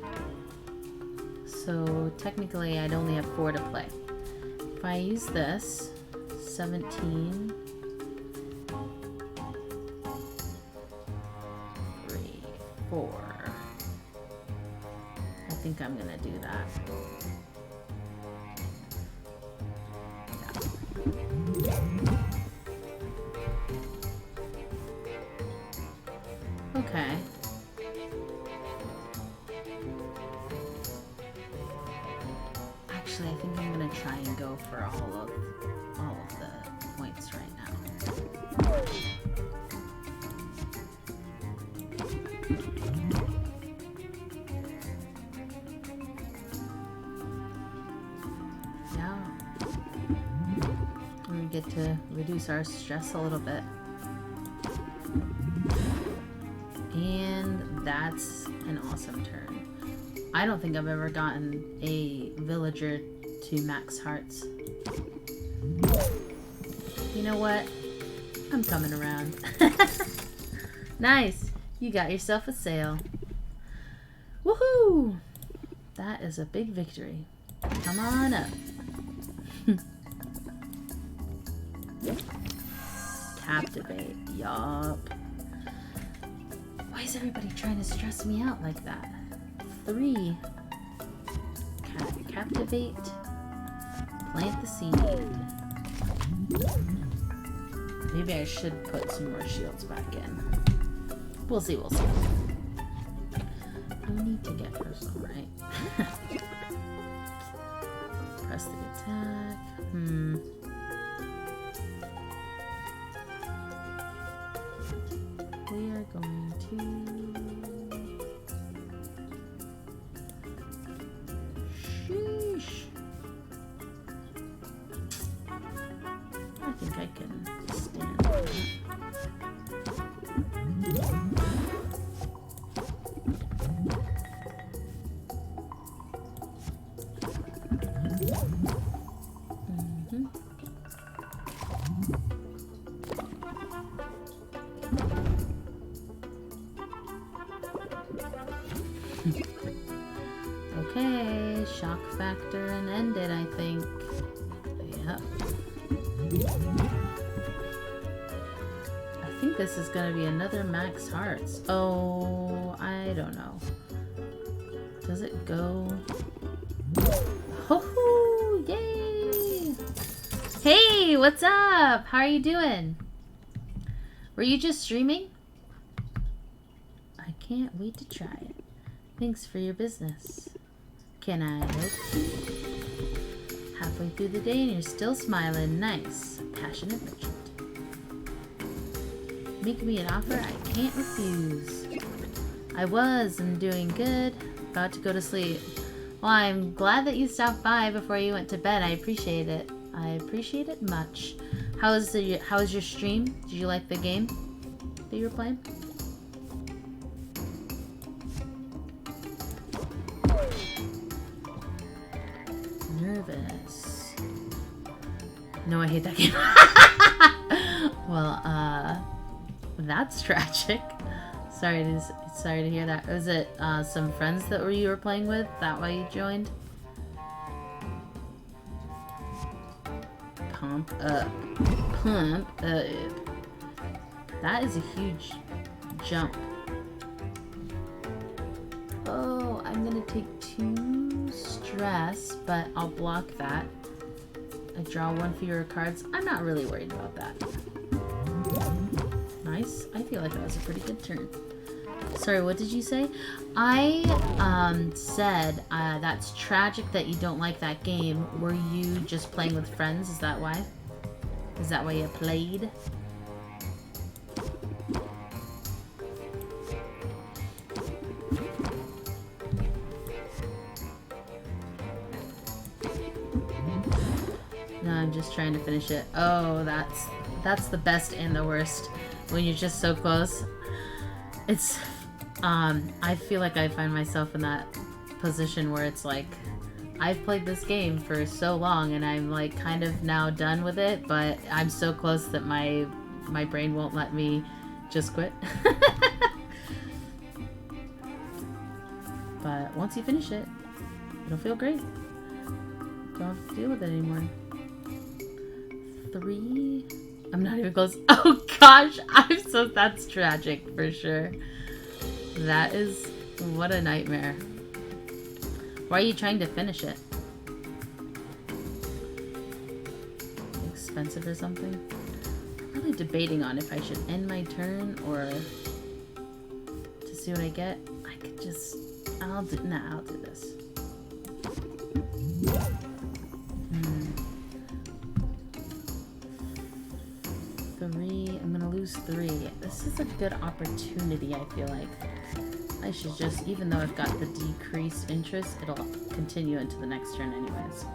S1: So technically I'd only have 4 to play. If I use this, 17. 3, 4. I think I'm gonna do that. Okay. Actually, I think I'm gonna try and go for all of the points right now. Yeah. We get to reduce our stress a little bit. And that's an awesome turn. I don't think I've ever gotten a villager to max hearts. You know what? I'm coming around. Nice! You got yourself a sale. Woohoo! That is a big victory. Come on up. Captivate. Yup. Why is everybody trying to stress me out like that? 3. Captivate. Plant the seed. Maybe I should put some more shields back in. We'll see, we'll see. No need to get personal, right? Press the attack. We are going to... Sheesh. I think I can stand on it. Okay, shock factor and end it, I think. Yep. I think this is gonna be another max hearts. Oh, I don't know. Does it go? Ho-hoo! Yay! Hey, what's up? How are you doing? Were you just streaming? I can't wait to try it. Thanks for your business. Can I help you? Halfway through the day and you're still smiling. Nice. Passionate merchant. Make me an offer I can't refuse. I was and doing good. About to go to sleep. Well, I'm glad that you stopped by before you went to bed. I appreciate it. I appreciate it much. How was your stream? Did you like the game that you were playing? Nervous. No, I hate that game. Well, that's tragic. Sorry to hear that. Was it some friends that you were playing with? That why you joined? Pump up. Pump up. That is a huge jump. Oh, I'm gonna take 2 stress, but I'll block that. I draw 1 fewer cards. I'm not really worried about that. Nice. I feel like that was a pretty good turn. Sorry, what did you say? I said that's tragic that you don't like that game. Were you just playing with friends? Is that why? Is that why you played? No, I'm just trying to finish it. Oh, that's the best and the worst when you're just so close. It's I feel like I find myself in that position where it's like I've played this game for so long and I'm like kind of now done with it, but I'm so close that my brain won't let me just quit. But once you finish it, it'll feel great. Don't have to deal with it anymore. 3. I'm not even close. Oh gosh, that's tragic for sure. That is, what a nightmare. Why are you trying to finish it? Expensive or something? I'm really debating on if I should end my turn or to see what I get. I could just, I'll do this. 3, I'm gonna lose 3. This is a good opportunity, I feel like. I should just, even though I've got the decreased interest, it'll continue into the next turn anyways.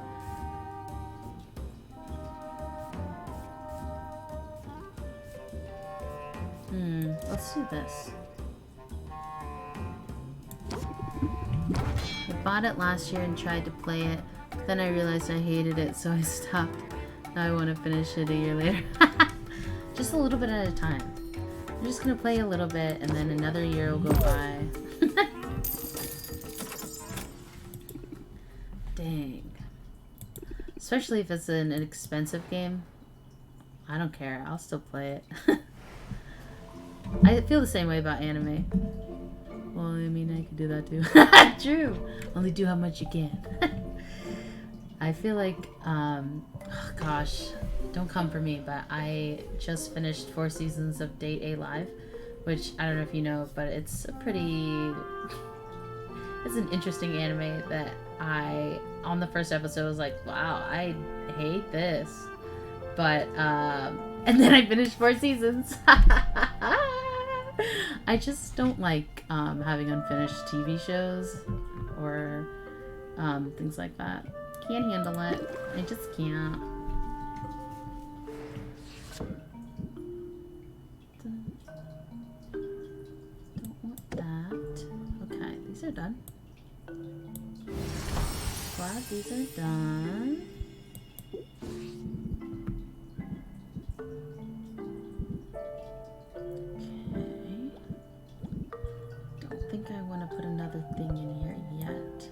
S1: Let's do this. I bought it last year and tried to play it, but then I realized I hated it, so I stopped. Now I want to finish it a year later. Just a little bit at a time. I'm just gonna play a little bit and then another year will go by. Dang. Especially if it's an expensive game. I don't care. I'll still play it. I feel the same way about anime. Well, I mean, I could do that too. True. Only do how much you can. I feel like, oh gosh, don't come for me, but I just finished 4 seasons of Date A Live, which I don't know if you know, but it's a pretty, it's an interesting anime that on the first episode was like, wow, I hate this. But, and then I finished 4 seasons. I just don't like having unfinished TV shows or things like that. Can't handle it. I just can't. Don't want that. Okay, these are done. Glad these are done. I want to put another thing in here yet.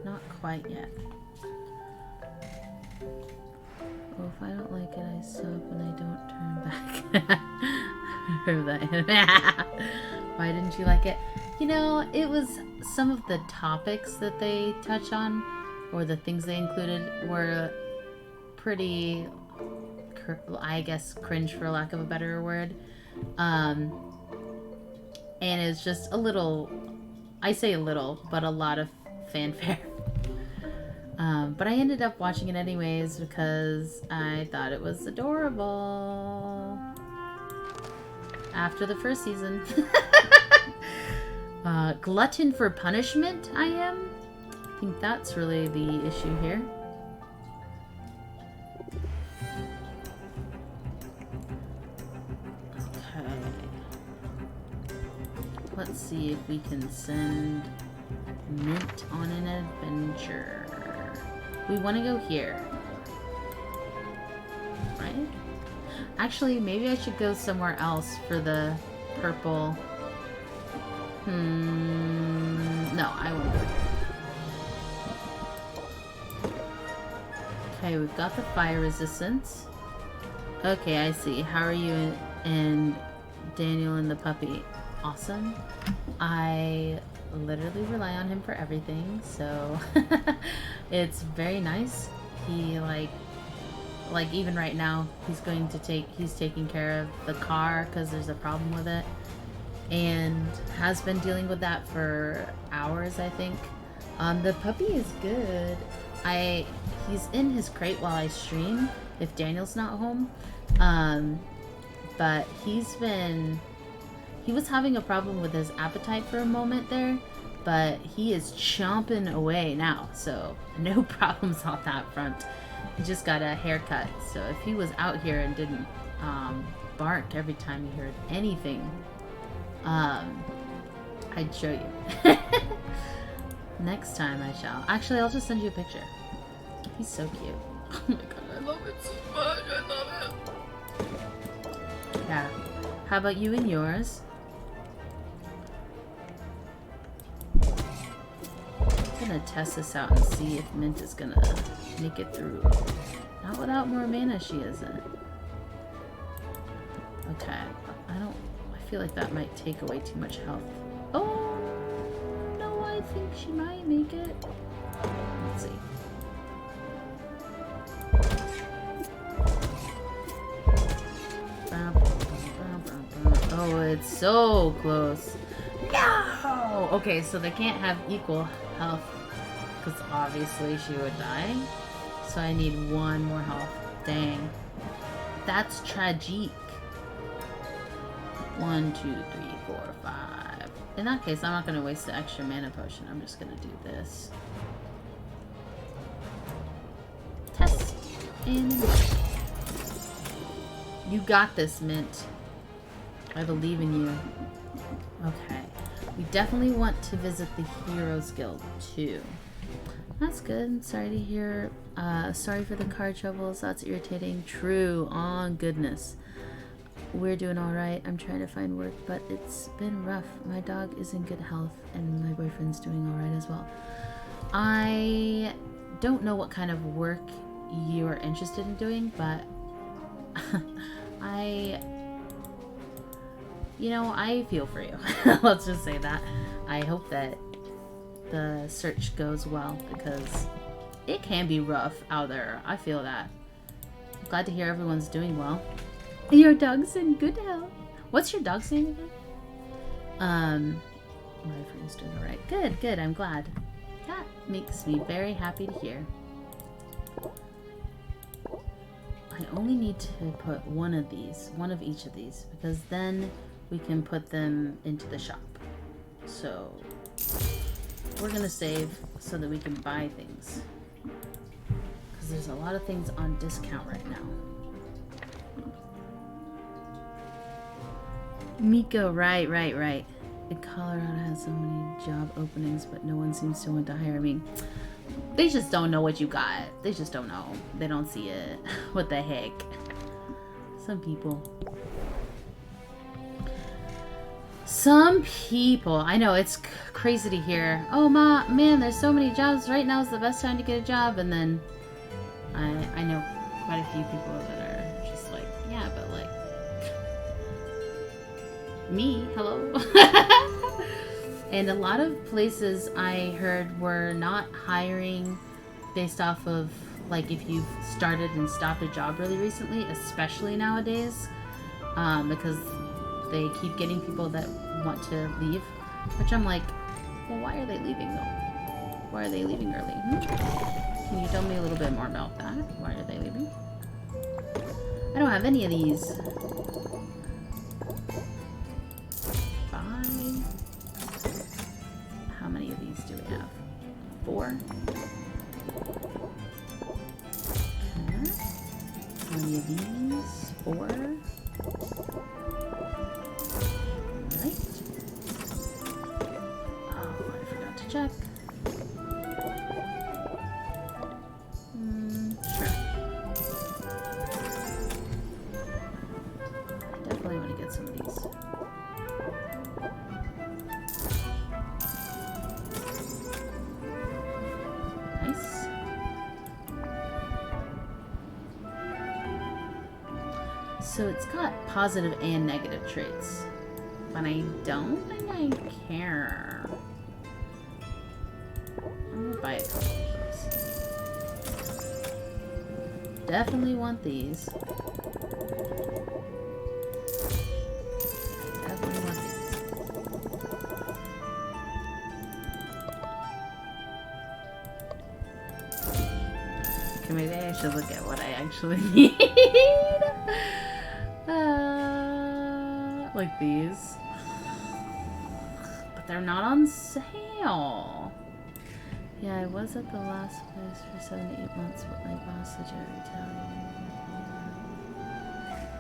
S1: Not quite yet. Oh, if I don't like it, I stop and I don't turn back. Remember that? Why didn't you like it? You know, it was some of the topics that they touch on, or the things they included, were pretty, I guess, cringe for lack of a better word. And it's just a little, I say a little, but a lot of fanfare. But I ended up watching it anyways because I thought it was adorable. After the first season. Glutton for punishment, I am. I think that's really the issue here. Let's see if we can send Mint on an adventure. We want to go here. Right? Actually, maybe I should go somewhere else for the purple No, I won't. Okay, we've got the fire resistance. Okay, I see. How are you and Daniel and the puppy? Awesome. I literally rely on him for everything, so it's very nice. He like even right now, he's taking care of the car because there's a problem with it, and has been dealing with that for hours, I think. The puppy is good. He's in his crate while I stream if Daniel's not home. But he was having a problem with his appetite for a moment there, but he is chomping away now, so no problems on that front. He just got a haircut, so if he was out here and didn't bark every time he heard anything, I'd show you. Next time I shall. Actually, I'll just send you a picture. He's so cute. Oh my god, I love it so much. I love it. Yeah. How about you and yours? I'm gonna test this out and see if Mint is gonna make it through. Not without more mana, she isn't. Okay. I feel like that might take away too much health. Oh no, I think she might make it. Let's see. Oh, it's so close. No! Okay, so they can't have equal health because obviously she would die. So I need one more health. Dang. That's tragic. 1, 2, 3, 4, 5. In that case, I'm not going to waste the extra mana potion. I'm just going to do this. Test. And you got this, Mint. I believe in you. Okay. We definitely want to visit the Heroes Guild too. That's good. Sorry to hear. Sorry for the car troubles. That's irritating. True. Oh, goodness. We're doing alright. I'm trying to find work, but it's been rough. My dog is in good health, and my boyfriend's doing alright as well. I don't know what kind of work you are interested in doing, but I feel for you. Let's just say that. I hope that the search goes well because it can be rough out there. I feel that. I'm glad to hear everyone's doing well. Your dog's in good health. What's your dog's name again? My friend's doing alright. Good, good. I'm glad. That makes me very happy to hear. I only need to put one of each of these, because then we can put them into the shop. So we're gonna save so that we can buy things, because there's a lot of things on discount right now. Miko, right. Colorado has so many job openings, but no one seems to want to hire me. They just don't know what you got. They just don't know. They don't see it. What the heck? Some people. I know, it's crazy to hear. Oh, man, there's so many jobs. Right now is the best time to get a job. And then I know quite a few people that are just like, yeah, but like, me, hello. And a lot of places I heard were not hiring based off of like if you've started and stopped a job really recently, especially nowadays, because they keep getting people that want to leave, which I'm like, well, why are they leaving though? Why are they leaving early? Can you tell me a little bit more about that? Why are they leaving? I don't have any of these. 5. How many of these do we have? 4. Okay. How many of these? 4. Alright. Oh, I forgot to check. Sure. I definitely want to get some of these. So it's got positive and negative traits. But I don't think I care. I'm gonna buy a couple of those. Definitely want these. Definitely want these. Okay, maybe I should look at what I actually need. Like these. But they're not on sale. Yeah, I was at the last place for 7 to 8 months, but my boss said I retaliated.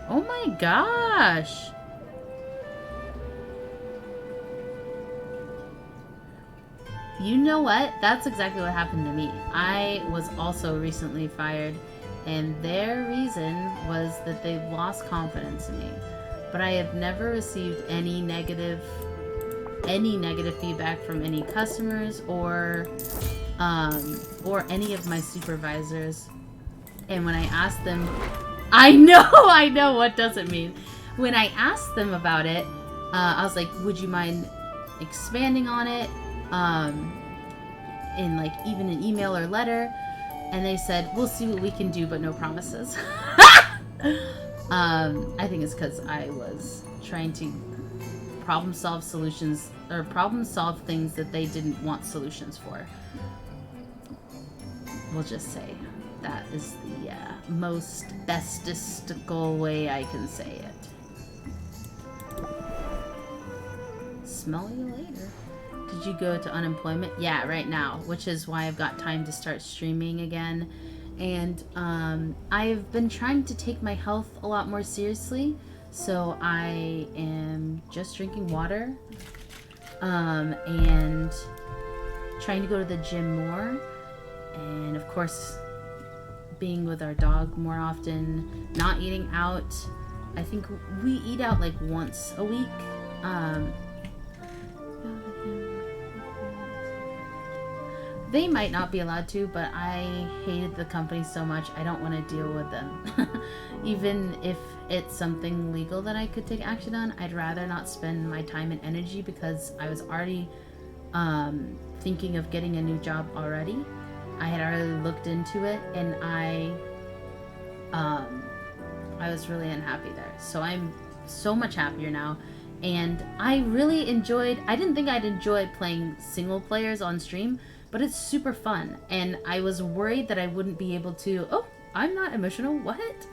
S1: Oh my gosh! You know what? That's exactly what happened to me. I was also recently fired, and their reason was that they lost confidence in me. But I have never received any negative feedback from any customers or any of my supervisors. And when I asked them, I know, what does it mean? When I asked them about it, I was like, would you mind expanding on it? In like even an email or letter, and they said, we'll see what we can do, but no promises. I think it's because I was trying to problem solve things that they didn't want solutions for. We'll just say that is the most bestistical way I can say it. Smell you later. Did you go to unemployment? Yeah, right now, which is why I've got time to start streaming again. And I've been trying to take my health a lot more seriously. So I am just drinking water and trying to go to the gym more. And of course, being with our dog more often, not eating out. I think we eat out like once a week. They might not be allowed to, but I hated the company so much, I don't want to deal with them. Even if it's something legal that I could take action on, I'd rather not spend my time and energy because I was already thinking of getting a new job already. I had already looked into it, and I was really unhappy there. So I'm so much happier now. And I really enjoyed, I didn't think I'd enjoy playing single players on stream, but it's super fun. And I was worried that I wouldn't be able to, oh, I'm not emotional, what?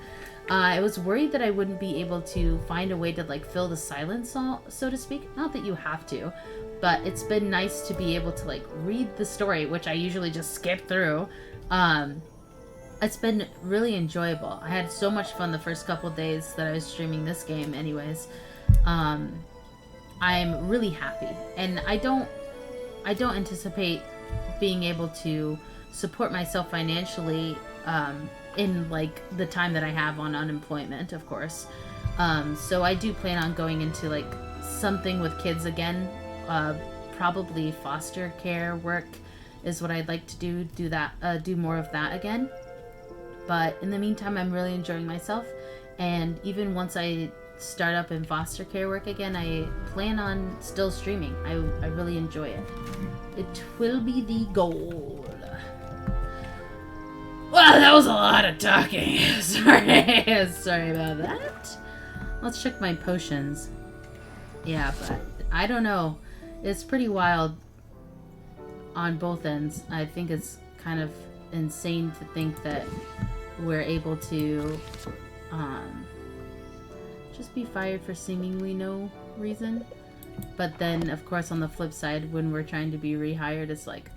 S1: I was worried that I wouldn't be able to find a way to like fill the silence, so to speak. Not that you have to, but it's been nice to be able to like read the story, which I usually just skip through. It's been really enjoyable. I had so much fun the first couple days that I was streaming this game anyways. I'm really happy, and I don't anticipate being able to support myself financially in like the time that I have on unemployment, of course. So I do plan on going into like something with kids again. Probably foster care work is what I'd like to do more of that again. But in the meantime, I'm really enjoying myself, and even once I start up in foster care work again, I plan on still streaming. I really enjoy it. It will be the goal. Wow, that was a lot of talking. Sorry about that. Let's check my potions. Yeah, but I don't know. It's pretty wild on both ends. I think it's kind of insane to think that we're able to just be fired for seemingly no reason. But then, of course, on the flip side, when we're trying to be rehired, it's like,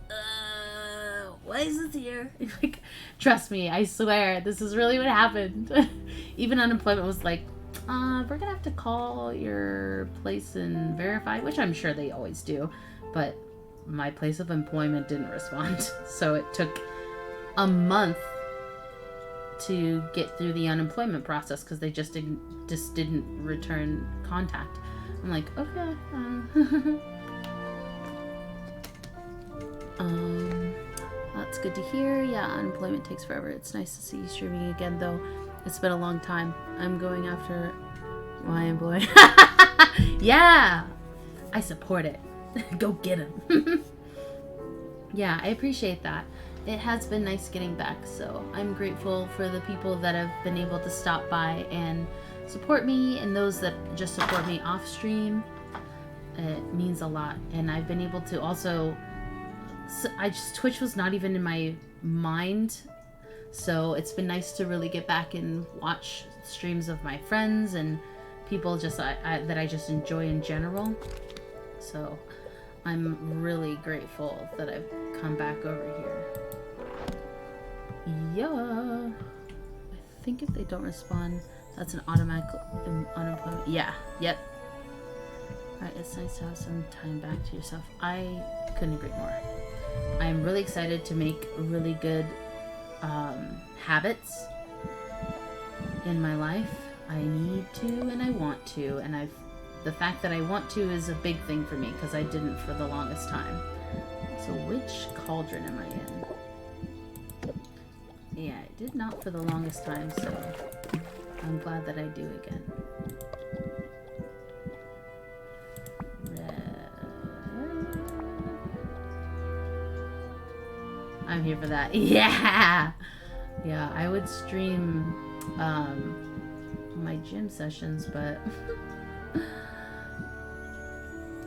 S1: why is this here? Like, trust me, I swear, this is really what happened. Even unemployment was like, we're gonna have to call your place and verify, which I'm sure they always do. But my place of employment didn't respond. So it took a month to get through the unemployment process because they just didn't return contact. I'm like, okay. That's good to hear. Yeah, unemployment takes forever. It's nice to see you streaming again, though. It's been a long time. I'm going after my employee. Yeah! I support it. Go get him. Yeah, I appreciate that. It has been nice getting back, so I'm grateful for the people that have been able to stop by and support me, and those that just support me off stream. It means a lot. And I've been able to also... Twitch was not even in my mind, so it's been nice to really get back and watch streams of my friends and people just that I just enjoy in general. So I'm really grateful that I've come back over here. Yeah. I think if they don't respond, that's an automatic unemployment. Yeah. Yep. Alright, it's nice to have some time back to yourself. I couldn't agree more. I'm really excited to make really good habits in my life. I need to and I want to, and the fact that I want to is a big thing for me because I didn't for the longest time. So which cauldron am I in? Yeah, I did not for the longest time, so I'm glad that I do again. I'm here for that. Yeah! Yeah, I would stream my gym sessions, but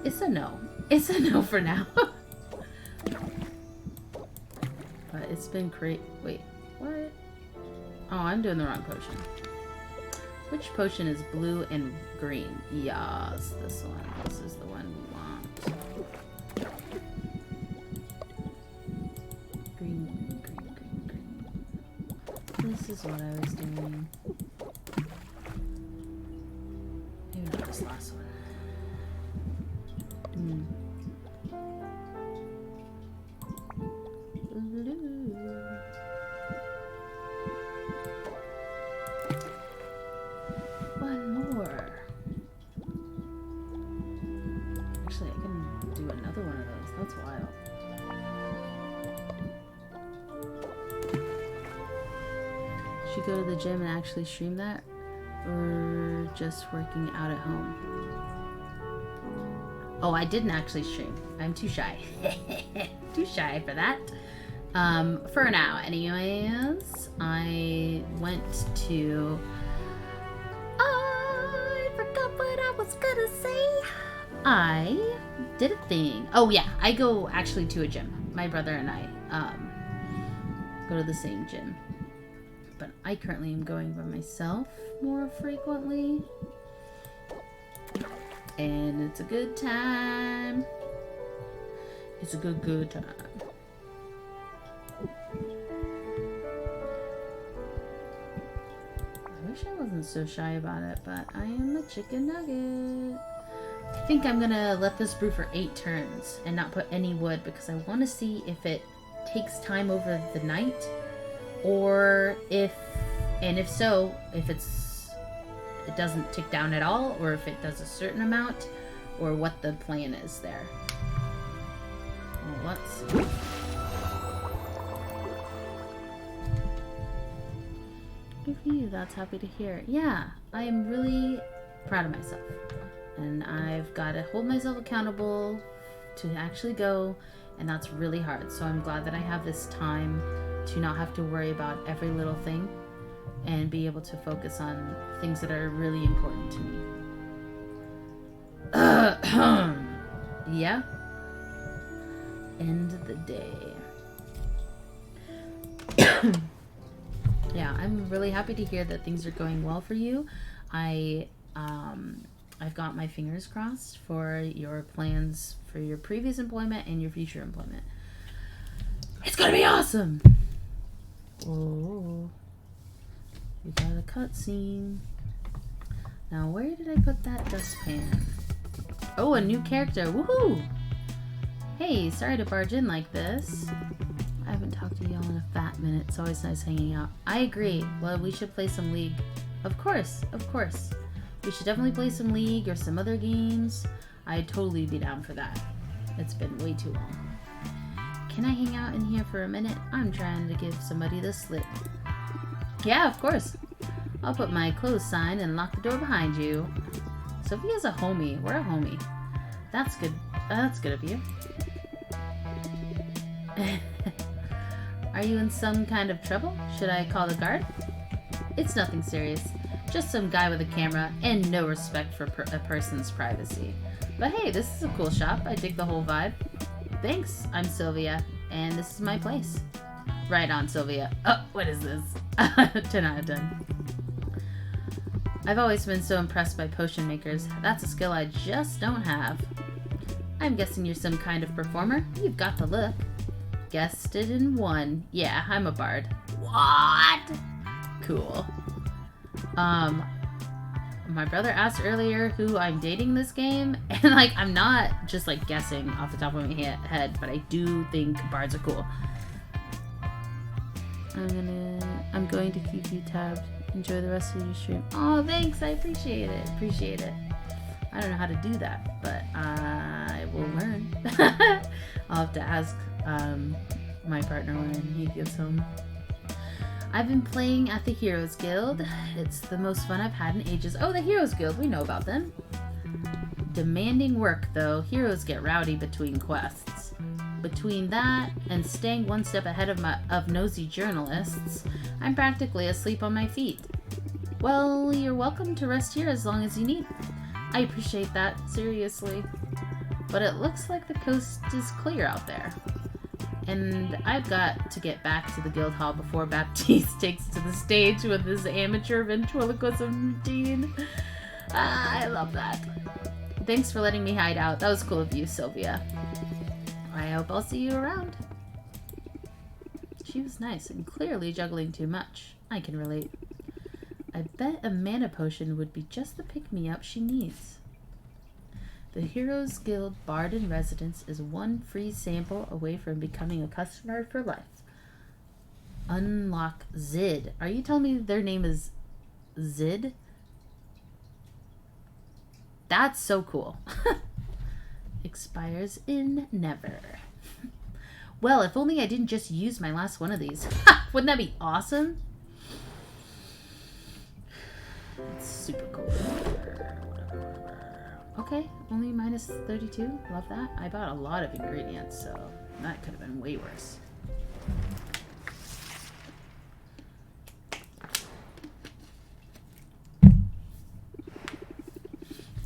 S1: it's a no. It's a no for now. But it's been great. Wait, what? Oh, I'm doing the wrong potion. Which potion is blue and green? Yes, this one. This is the one we want. Green, green, green, green. This is what I was doing. Maybe not this last one. One more. Actually, I can do another one of those. That's wild. Should you go to the gym and actually stream that? Or just working out at home? Oh, I didn't actually stream. I'm too shy. Too shy for that. For now, anyways, I went to... I forgot what I was gonna say. I did a thing. Oh yeah, I go actually to a gym. My brother and I go to the same gym. But I currently am going by myself more frequently. And it's a good time. It's a good time. I wish I wasn't so shy about it, but I am a chicken nugget. I think I'm gonna let this brew for 8 turns and not put any wood because I want to see if it takes time over the night, or if so, if it doesn't tick down at all, or if it does a certain amount, or what the plan is there. Well, let's see. Good for you, that's happy to hear. Yeah, I am really proud of myself. And I've got to hold myself accountable to actually go, and that's really hard. So I'm glad that I have this time to not have to worry about every little thing and be able to focus on things that are really important to me. Yeah. End of the day. Yeah, I'm really happy to hear that things are going well for you. I've got my fingers crossed for your plans for your previous employment and your future employment. It's gonna be awesome! Oh, we got a cutscene. Now, where did I put that dustpan? Oh, a new character. Woohoo! Hey, sorry to barge in like this. I haven't talked to y'all in a fat minute. It's always nice hanging out. I agree. Well, we should play some League. Of course, of course. We should definitely play some League or some other games. I'd totally be down for that. It's been way too long. Can I hang out in here for a minute? I'm trying to give somebody the slip. Yeah, of course. I'll put my close sign and lock the door behind you. Sophia's a homie. We're a homie. That's good. That's good of you. Are you in some kind of trouble? Should I call the guard? It's nothing serious. Just some guy with a camera and no respect for a person's privacy. But hey, this is a cool shop. I dig the whole vibe. Thanks. I'm Sylvia, and this is my place. Right on, Sylvia. Oh, what is this? 10 out of 10. I've always been so impressed by potion makers. That's a skill I just don't have. I'm guessing you're some kind of performer. You've got the look. Guessed it in one. Yeah, I'm a bard. What? Cool. My brother asked earlier who I'm dating this game, and like, I'm not just like guessing off the top of my head, but I do think bards are cool. I'm going to keep you tabbed. Enjoy the rest of your stream. Oh, thanks. I appreciate it. Appreciate it. I don't know how to do that, but I will learn. I'll have to ask my partner when he gets home. I've been playing at the Heroes Guild. It's the most fun I've had in ages. Oh, the Heroes Guild. We know about them. Demanding work, though. Heroes get rowdy between quests. Between that and staying one step ahead of nosy journalists, I'm practically asleep on my feet. Well, you're welcome to rest here as long as you need. I appreciate that, seriously. But it looks like the coast is clear out there. And I've got to get back to the guild hall before Baptiste takes to the stage with his amateur ventriloquism routine. I love that. Thanks for letting me hide out. That was cool of you, Sylvia. I hope I'll see you around. She was nice and clearly juggling too much. I can relate. I bet a mana potion would be just the pick-me-up she needs. The Heroes Guild Bard in Residence is one free sample away from becoming a customer for life. Unlock Zid. Are you telling me their name is Zid? That's so cool. Expires in never. Well, if only I didn't just use my last one of these. Wouldn't that be awesome? It's super cool. Okay, only minus 32. Love that. I bought a lot of ingredients, so that could have been way worse.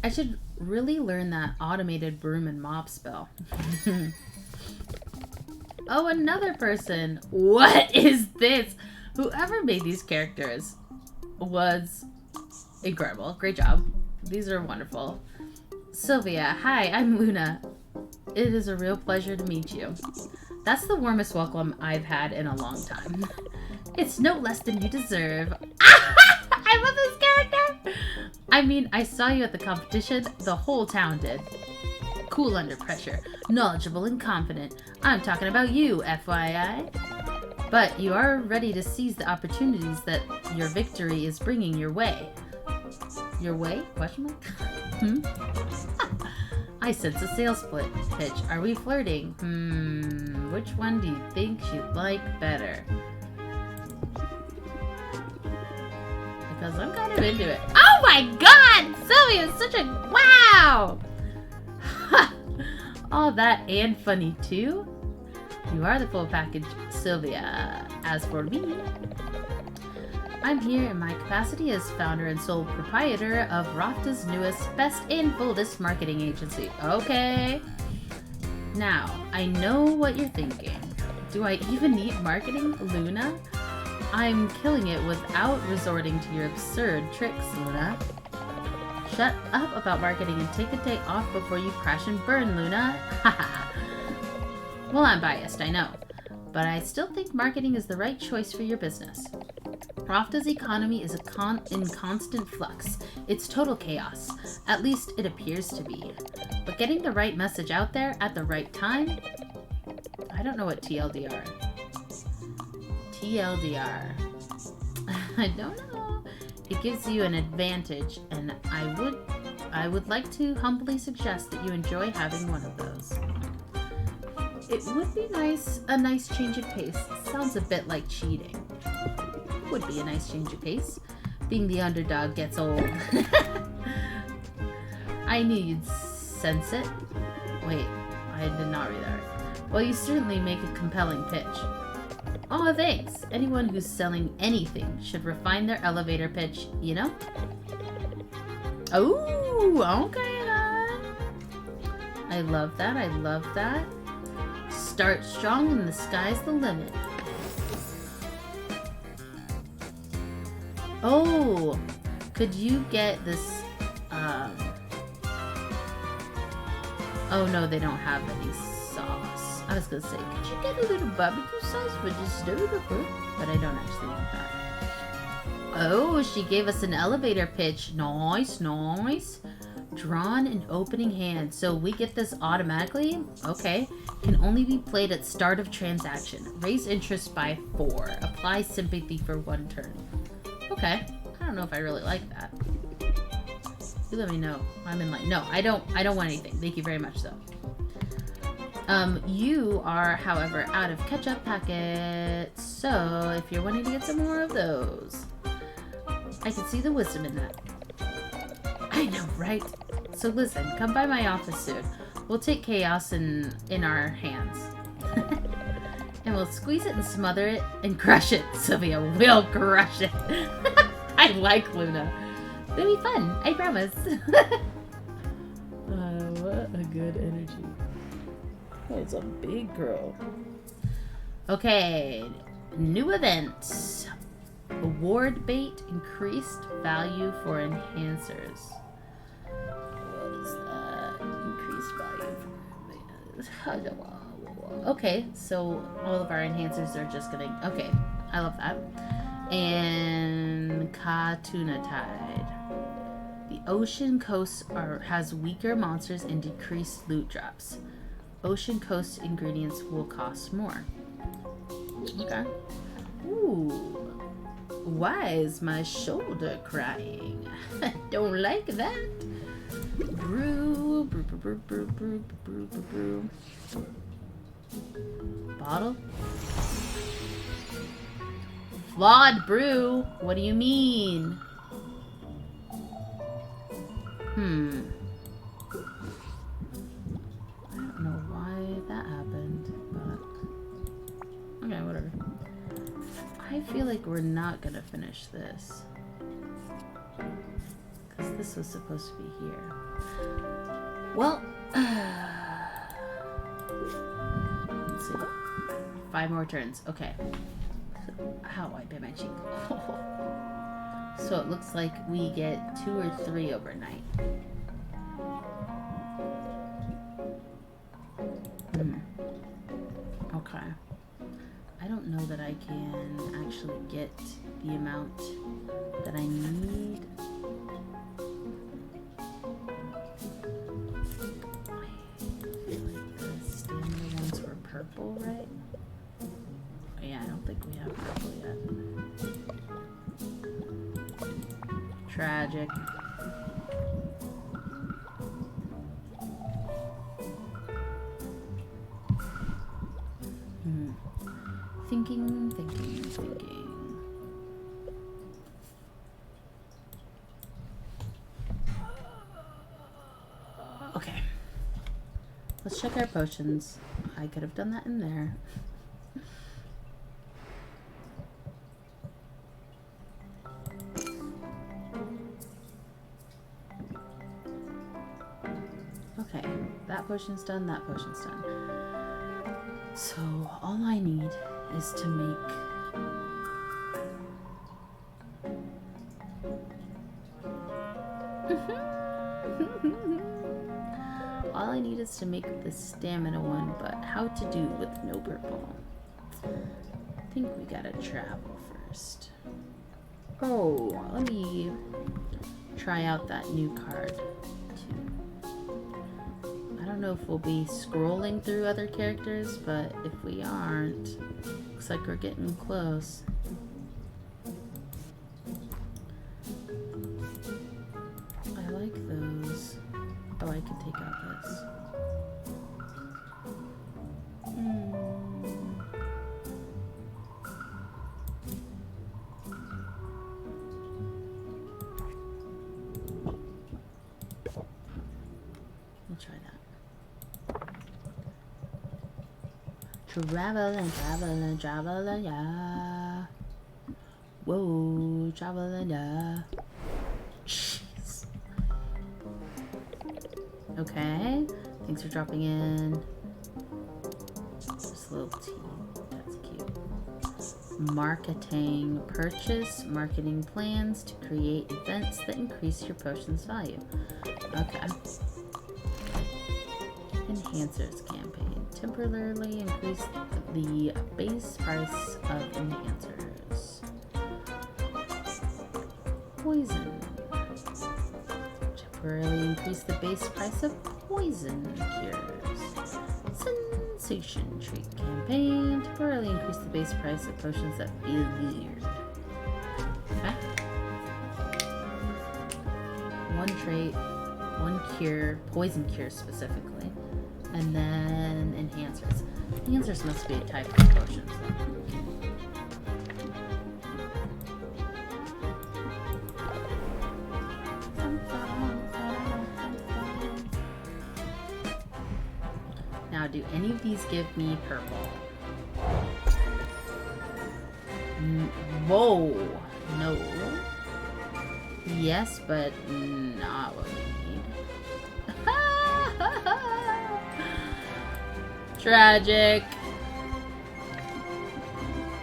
S1: I should really learn that automated broom and mop spell. Oh, another person. What is this? Whoever made these characters was incredible. Great job. These are wonderful. Sylvia, hi, I'm Luna. It is a real pleasure to meet you. That's the warmest welcome I've had in a long time. It's no less than you deserve. I love this character! I mean, I saw you at the competition. The whole town did. Cool under pressure. Knowledgeable and confident. I'm talking about you, FYI. But you are ready to seize the opportunities that your victory is bringing your way. Your way? Question mark? I sense a sales pitch. Are we flirting? Which one do you think she'd like better? Because I'm kind of into it. Oh my god! Sylvia is such a... Wow! All that and funny too? You are the full package, Sylvia. As for me, I'm here in my capacity as founder and sole proprietor of Rafta's newest, best and boldest marketing agency. Okay. Now, I know what you're thinking. Do I even need marketing, Luna? I'm killing it without resorting to your absurd tricks, Luna. Shut up about marketing and take a day off before you crash and burn, Luna. Haha. Well, I'm biased, I know. But I still think marketing is the right choice for your business. Rafta's economy is in constant flux. It's total chaos. At least it appears to be. But getting the right message out there at the right time? I don't know what TLDR. TLDR. I don't know. It gives you an advantage, and I would like to humbly suggest that you enjoy having one of those. It would be nice, a nice change of pace. Sounds a bit like cheating. Would be a nice change of pace. Being the underdog gets old. I knew you'd sense it. Wait, I did not read that. Well, you certainly make a compelling pitch. Oh, thanks. Anyone who's selling anything should refine their elevator pitch, you know? Oh, okay, hon. I love that. I love that. Start strong and the sky's the limit. Oh, could you get this, oh no, they don't have any sauce. I was gonna say, could you get a little barbecue sauce for just stir it up? But I don't actually want that. Oh, she gave us an elevator pitch. Nice, nice. Drawn and opening hand. So we get this automatically. Okay. Can only be played at start of transaction. Raise interest by 4. Apply sympathy for 1 turn. Okay. I don't know if I really like that. You let me know. I'm in line. No, I don't want anything. Thank you very much though. You are, however, out of ketchup packets. So if you're wanting to get some more of those, I can see the wisdom in that. I know, right? So listen, come by my office soon. We'll take chaos in our hands. And we'll squeeze it and smother it and crush it. Sylvia will crush it. I like Luna. It'll be fun, I promise. What a good energy. Oh, it's a big girl. Okay, new event. Award bait, increased value for enhancers. What is that? Increased value for... Okay, so all of our enhancers are just gonna... Okay, I love that. And Katuna Tide. The ocean coast has weaker monsters and decreased loot drops. Ocean coast ingredients will cost more. Okay. Ooh. Why is my shoulder crying? I don't like that. Brew, brew, brew, brew, brew, brew, brew, brew. Bottle? Flawed brew? What do you mean? I don't know why that happened, but... Okay, whatever. I feel like we're not gonna finish this. Because this was supposed to be here. Well, let's see. 5 more turns. Okay. Ow, I bit my cheek. So it looks like we get 2 or 3 overnight. Okay. I don't know that I can actually get the amount that I need. I feel like the stamina ones were purple, right? Oh, yeah, I don't think we have purple yet. Tragic. Thinking. Okay. Let's check our potions. I could have done that in there. Okay, that potion's done, that potion's done. So, all I need is to make... all I need is to make the stamina one, but how to do with no purple? I think we gotta travel first. Oh, let me try out that new card too. I don't know if we'll be scrolling through other characters, but if we aren't, looks like we're getting close. I like those. Oh, I can take out this. Traveling, traveling, traveling, yeah. Whoa, traveling, yeah. Jeez. Okay, things are dropping in. Just a little tea. That's cute. Marketing. Purchase marketing plans to create events that increase your potion's value. Okay. Enhancers campaign. Temporarily increase the base price of enhancers. Poison. Temporarily increase the base price of poison cures. Sensation treat campaign. Temporarily increase the base price of potions that feel weird. Okay. One trait, one cure, poison cure specifically, and then enhancers. Enhancers must be a type of potions. Now, do any of these give me purple? Whoa! No. Yes, but not what we need. Tragic.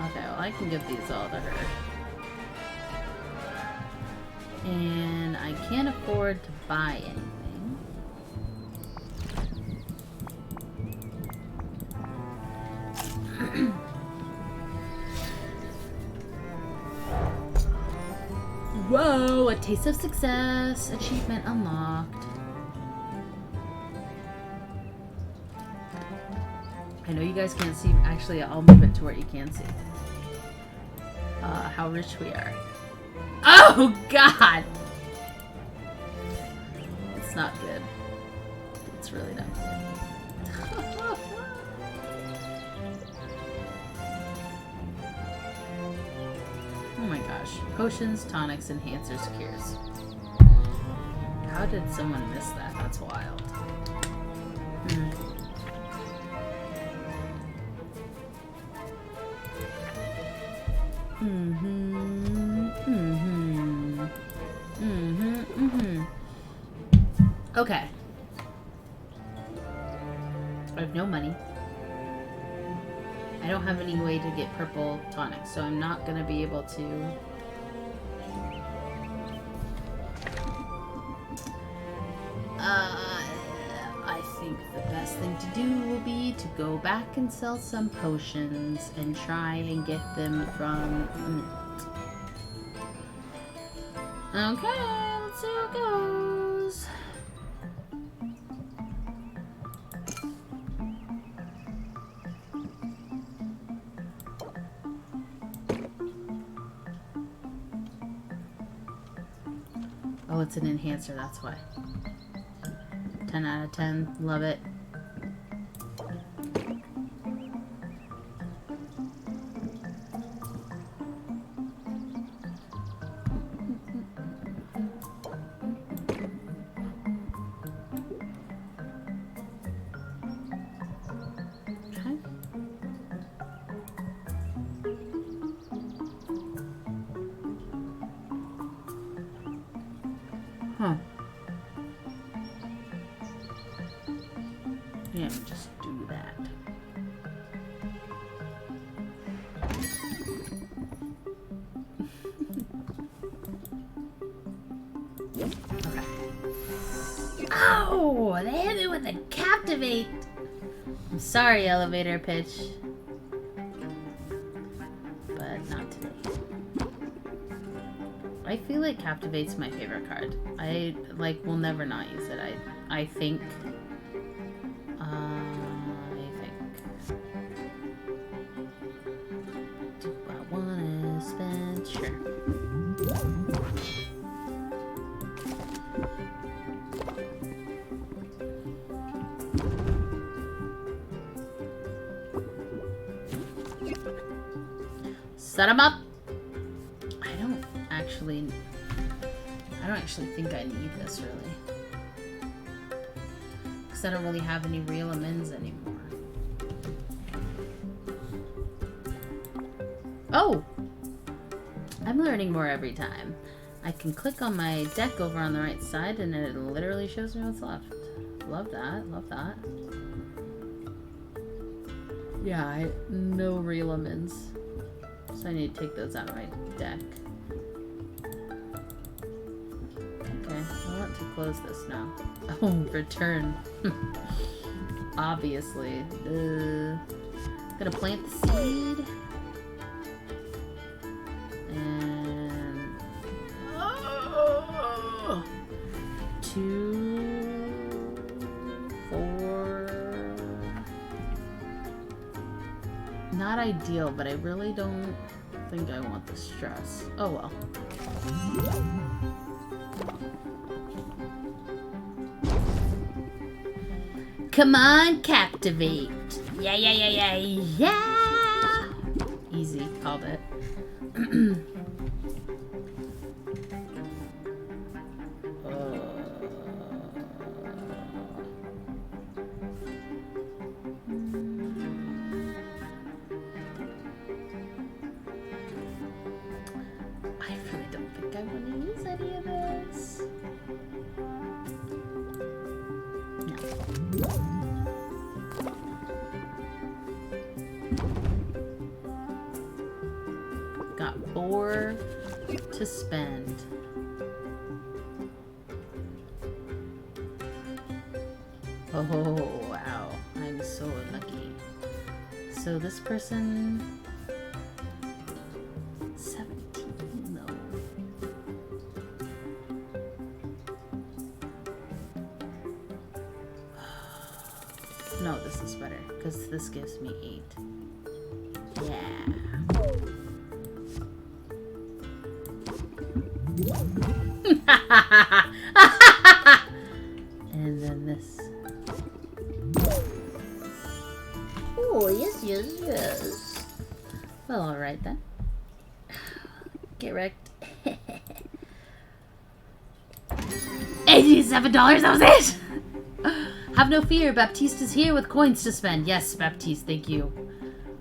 S1: Okay, well, I can give these all to her. And I can't afford to buy anything. Whoa, a taste of success. Achievement unlocked. I know you guys can't see. Actually, I'll move it to where you can see. How rich we are. Oh, God! It's not good. It's really not good. Oh my gosh. Potions, tonics, enhancers, cures. How did someone miss that? That's wild. Okay. I have no money. I don't have any way to get purple tonics, so I'm not going to be able to... I think the best thing to do will be to go back and sell some potions and try and get them from... Okay, let's see how it goes. Oh, it's an enhancer, that's why. 10 out of 10, love it. Huh. Yeah, just do that. Okay. Oh, they hit me with a captivate. I'm sorry, elevator pitch. But not today. I feel like Captivate's my favorite card. I will never not use it. I think. Do I wanna spend? Sure. Set him up. I don't actually think I need this, really. Because I don't really have any real amends anymore. Oh! I'm learning more every time. I can click on my deck over on the right side and it literally shows me what's left. Love that, love that. Yeah, no re-lemons. So I need to take those out of my deck. Okay, I want to close this now. Oh, return. Obviously. Gonna plant the seed. And... Oh! 2, 4... Not ideal, but I really don't think I want the stress. Oh well. Come on, captivate. Yeah, yeah, yeah, yeah, yeah. Easy, called it. I really don't think I want to use any of this. Got 4 to spend. Oh, wow. I'm so lucky. So this person... 17, though. No, this is better, because this gives me 8. Yeah. And then this. Oh, yes, yes, yes. Well, alright then. Get wrecked. $87, that was it! Have no fear, Baptiste is here with coins to spend. Yes, Baptiste, thank you.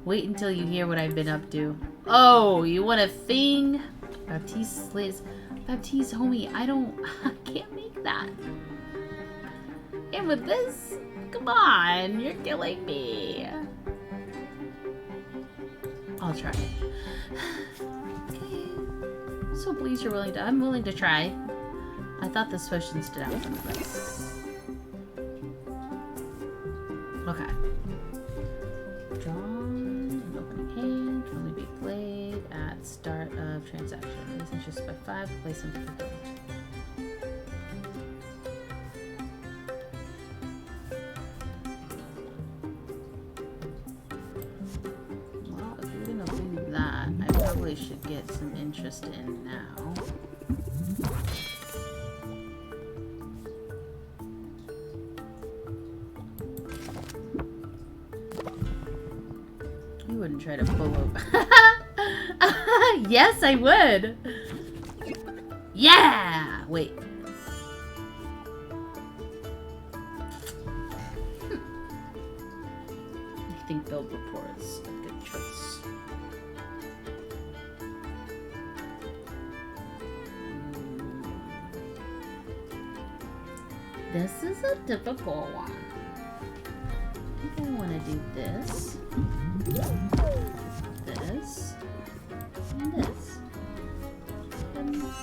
S1: Wait until you hear what I've been up to. Oh, you want a thing? Baptiste slays. Baptiste, homie, I can't make that. And with this, come on, you're killing me. I'll try. Okay. So pleased you're willing to. I'm willing to try. I thought this potion stood out from the rest. Okay. Drawn and opening hand can only be played at start of transaction. Raise interest by 5, place them for the Well, if you're gonna do that, I probably should get some interest in now. You wouldn't try to pull over. Yes, I would. Yeah! Wait. I think build rapport is a good choice. This is a difficult one. I think I want to do this. This. And this. And this.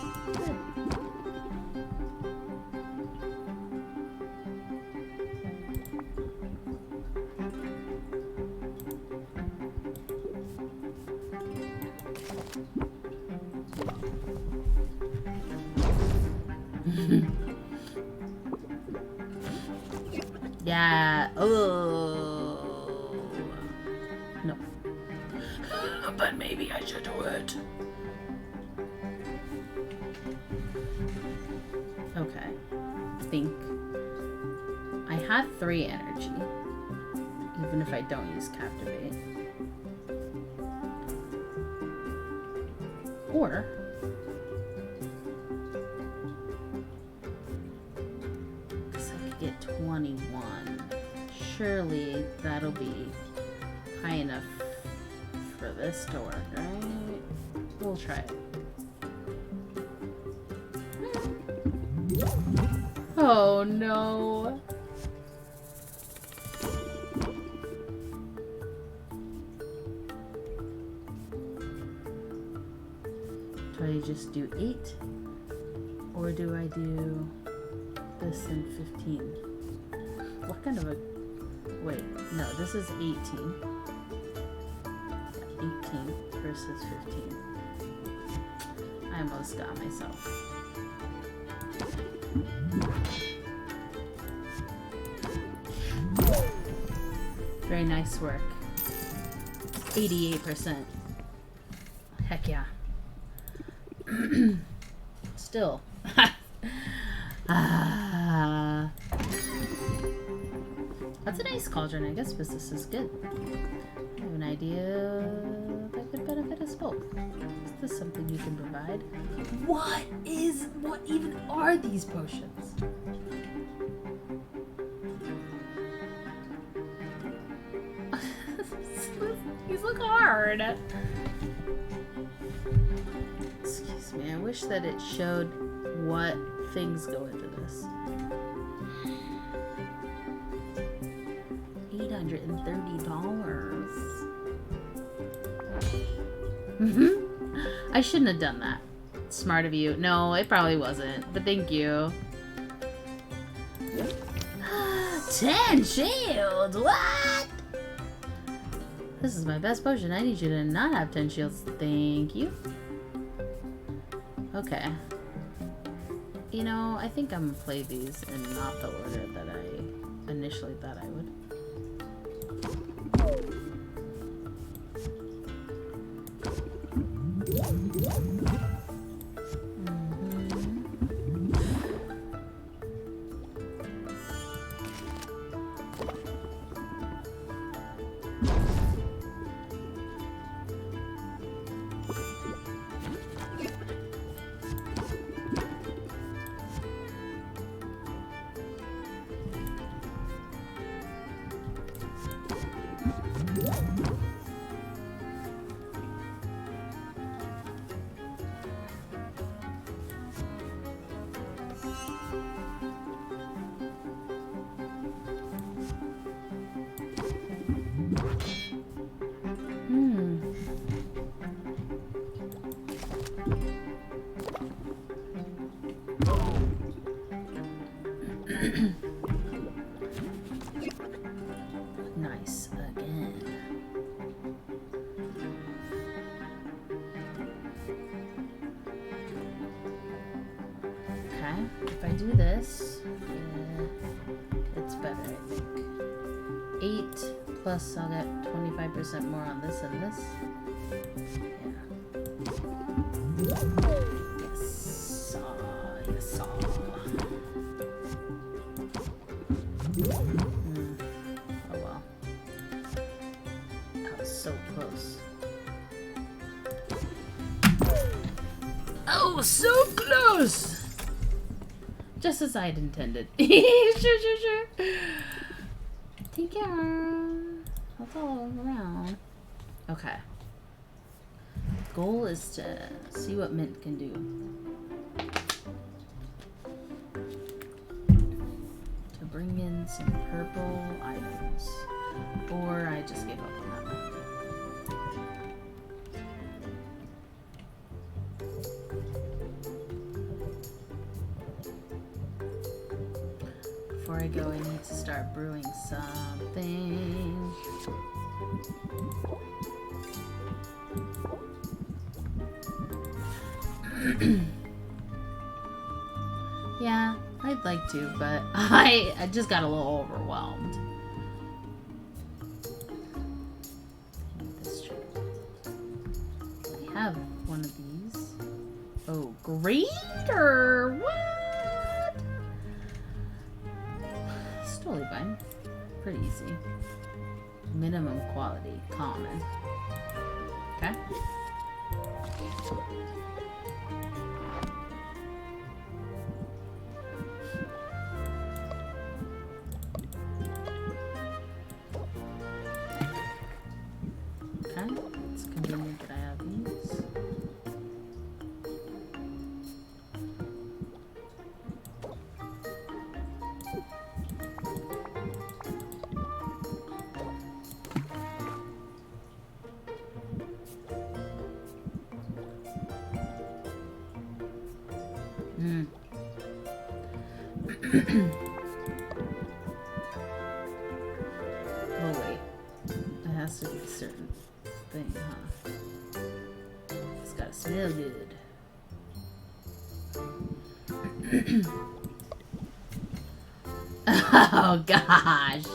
S1: Yeah. Oh. No. But maybe I should do it. Okay. Think. I have 3 energy. Even if I don't use Captivate. Or get 21. Surely that'll be high enough for this to work, right? we'll try it. Oh no. Do I just do 8? Or do I do this and 15? What kind of a... Wait, no, this is 18. 18 versus 15. I almost got myself. Very nice work. 88%. Heck yeah. Still. That's a nice cauldron. I guess business is good. I have an idea that could benefit us both. Is this something you can provide? What even are these potions? These look hard. Excuse me, I wish that it showed what things go into this. $830. I shouldn't have done that. Smart of you. No, it probably wasn't, but thank you. 10 shields! What? This is my best potion. I need you to not have 10 shields. Thank you. Okay. You know, I think I'm gonna play these in not the order that I initially thought I would. Nice again. Okay, if I do this, it's better, I think. 8 plus I'll get 25% more on this and this. Yeah. Yes. Yes. Oh well. That was so close. Oh, so close! Just as I had intended. Sure. Take care. That's all around. Okay. Goal is to see what Mint can do. To bring in some purple items. Or I just gave up on that one. Before I go, I need to start brewing something. Yeah, I'd like to, but I just got a little overwhelmed. This trip. I have one of these. Oh, greater! What? It's totally fine. Pretty easy. Minimum quality, common. Okay. Okay, it's convenient that I have these. Oh wait, it has to be a certain thing, huh? It's gotta smell good. Oh gosh.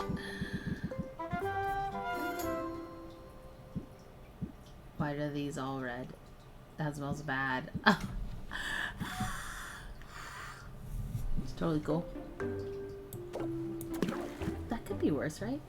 S1: Why are these all red? That smells bad. It's totally cool. That could be worse, right?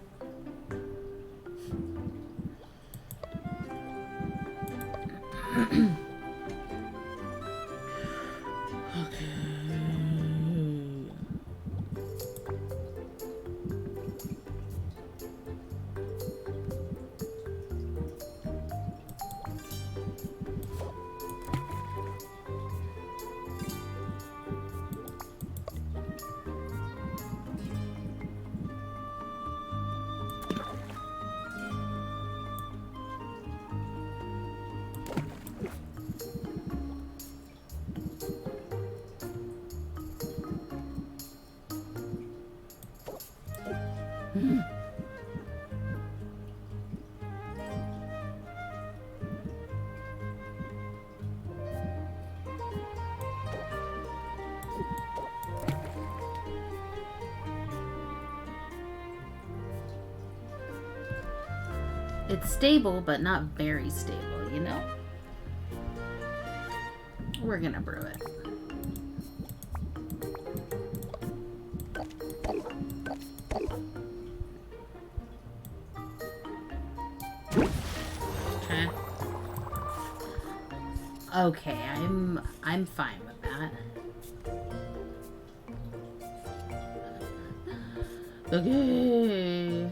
S1: It's stable, but not very stable, you know? We're gonna brew it. Okay. Okay, I'm fine with that. Okay.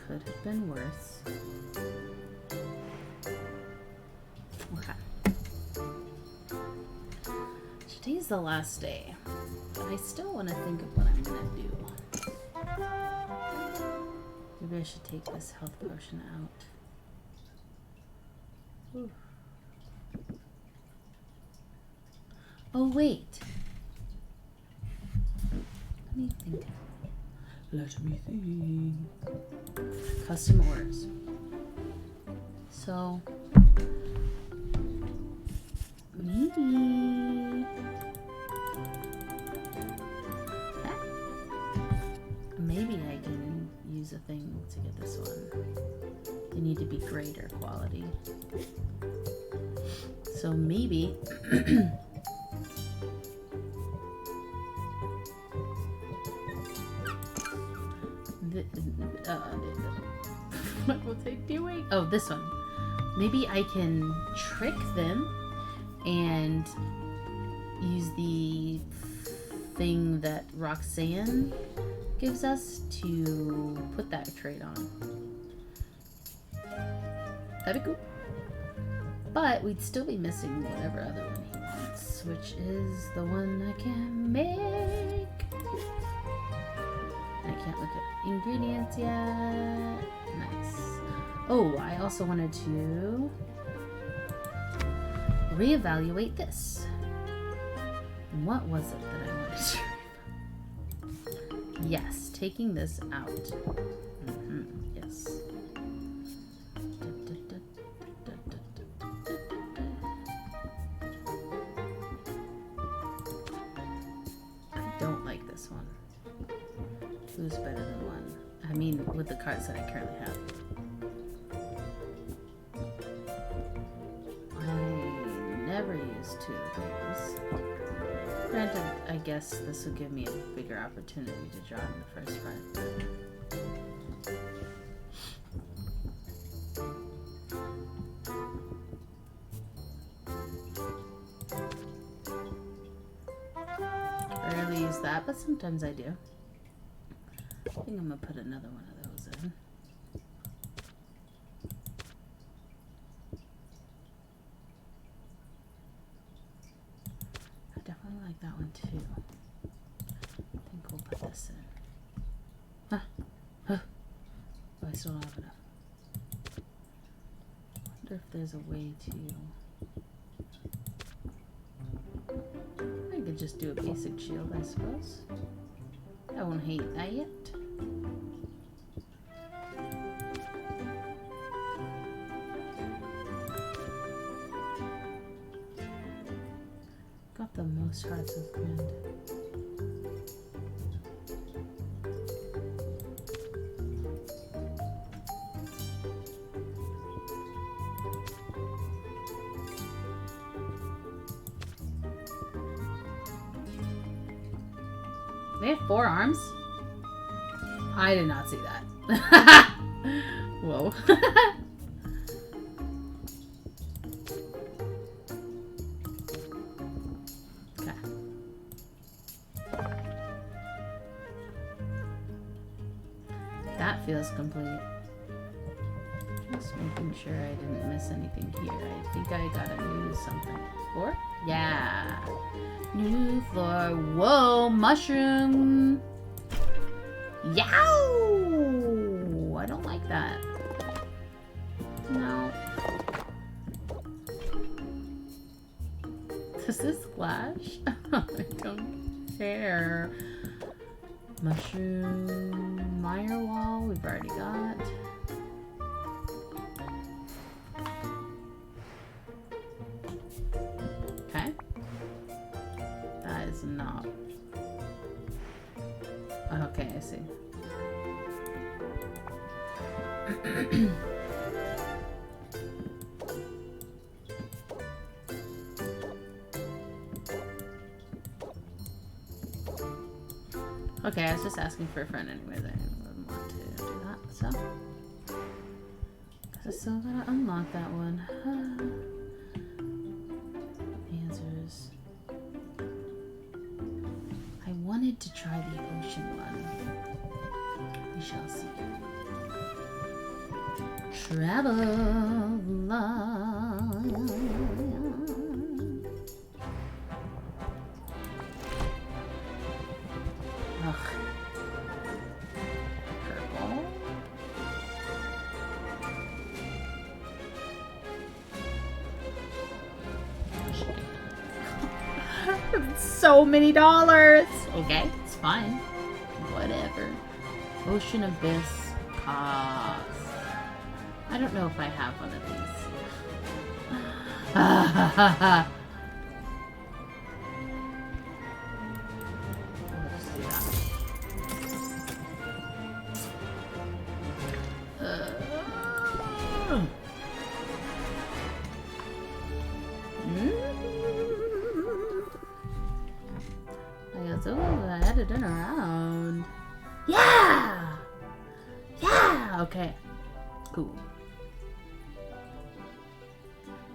S1: Could have been worse. Okay. Today's the last day, but I still want to think of what I'm gonna do. Maybe I should take this health potion out. Ooh. Oh wait. Let me think. Let me think. Custom orders. So maybe maybe I can use a thing to get this one. They need to be greater quality. So maybe what was I doing? Oh, this one. Maybe I can trick them and use the thing that Roxanne gives us to put that trait on. That'd be cool. But we'd still be missing whatever other one he wants, which is the one I can make. I can't look at ingredients yet. Nice. Oh, I also wanted to reevaluate this. What was it that I wanted to? Yes, taking this out. Yes. I don't like this one. Who's better than one? I mean, with the cards that I currently have. I never use two of these. Granted, I guess this will give me a bigger opportunity to draw in the first fight. I rarely use that, but sometimes I do. I think I'm gonna put another one of those in. I definitely like that one too. I think we'll put this in. Oh, I still don't have enough. wonder if there's a way to... I could just do a basic shield, I suppose. I won't hate that yet. Got the most hearts of command. They have 4 arms? I did not see that. Whoa. Okay. That feels complete. Just making sure I didn't miss anything here. I think I got a new something. Floor? Yeah. New floor. Whoa, mushroom. Yow! I don't like that. No. Does this splash? I don't care. Mushroom. Mire wall. We've already got. Okay. That is not. Okay, I see. Okay, I was just asking for a friend anyways. I didn't want to do that, so. Guess I still gotta unlock that one. Answers. I wanted to try the ocean one. We shall see. Travel on. Ugh. Purple. So many dollars. Okay, it's fine. Whatever. Ocean Abyss cost. I don't know if I have one of these. I had it in around. Yeah! Yeah! Okay. Cool.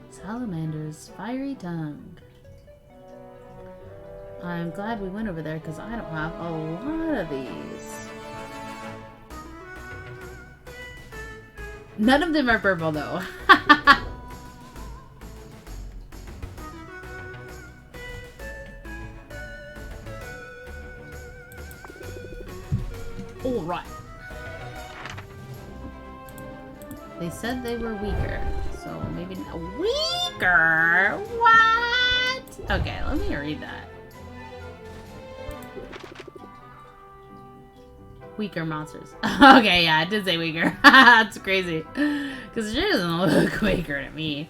S1: Salamander's fiery tongue. I'm glad we went over there because I don't have a lot of these. None of them are purple though. All right. They said they were weaker, so maybe not weaker. What? Okay, let me read that. Weaker monsters. Okay, yeah, it did say weaker. That's crazy, because she doesn't look weaker to me.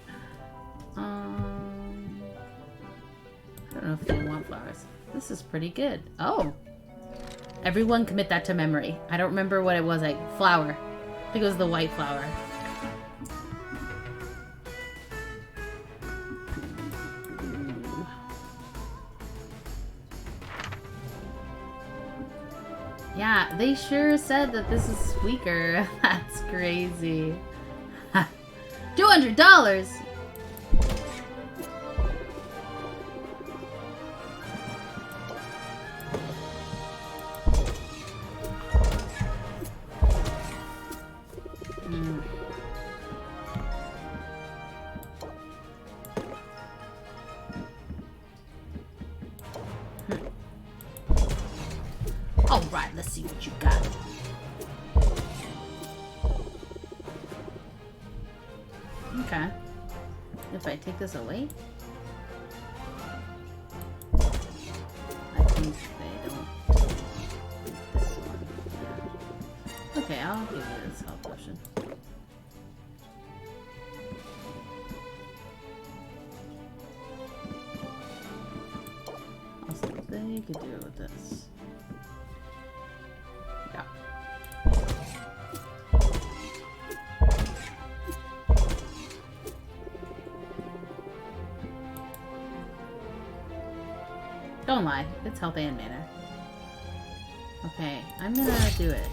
S1: I don't know if they want flowers. This is pretty good. Oh. Everyone commit that to memory. I don't remember what it was like. Flower. I think it was the white flower. Yeah, they sure said that this is weaker. That's crazy. $200! Alright, let's see what you got. Okay. if I take this away? I think they don't. This one. Yeah. Okay, I'll give you this health potion. Also, they could do it with this. Yeah. Don't lie, it's health and mana. Okay, I'm gonna do it.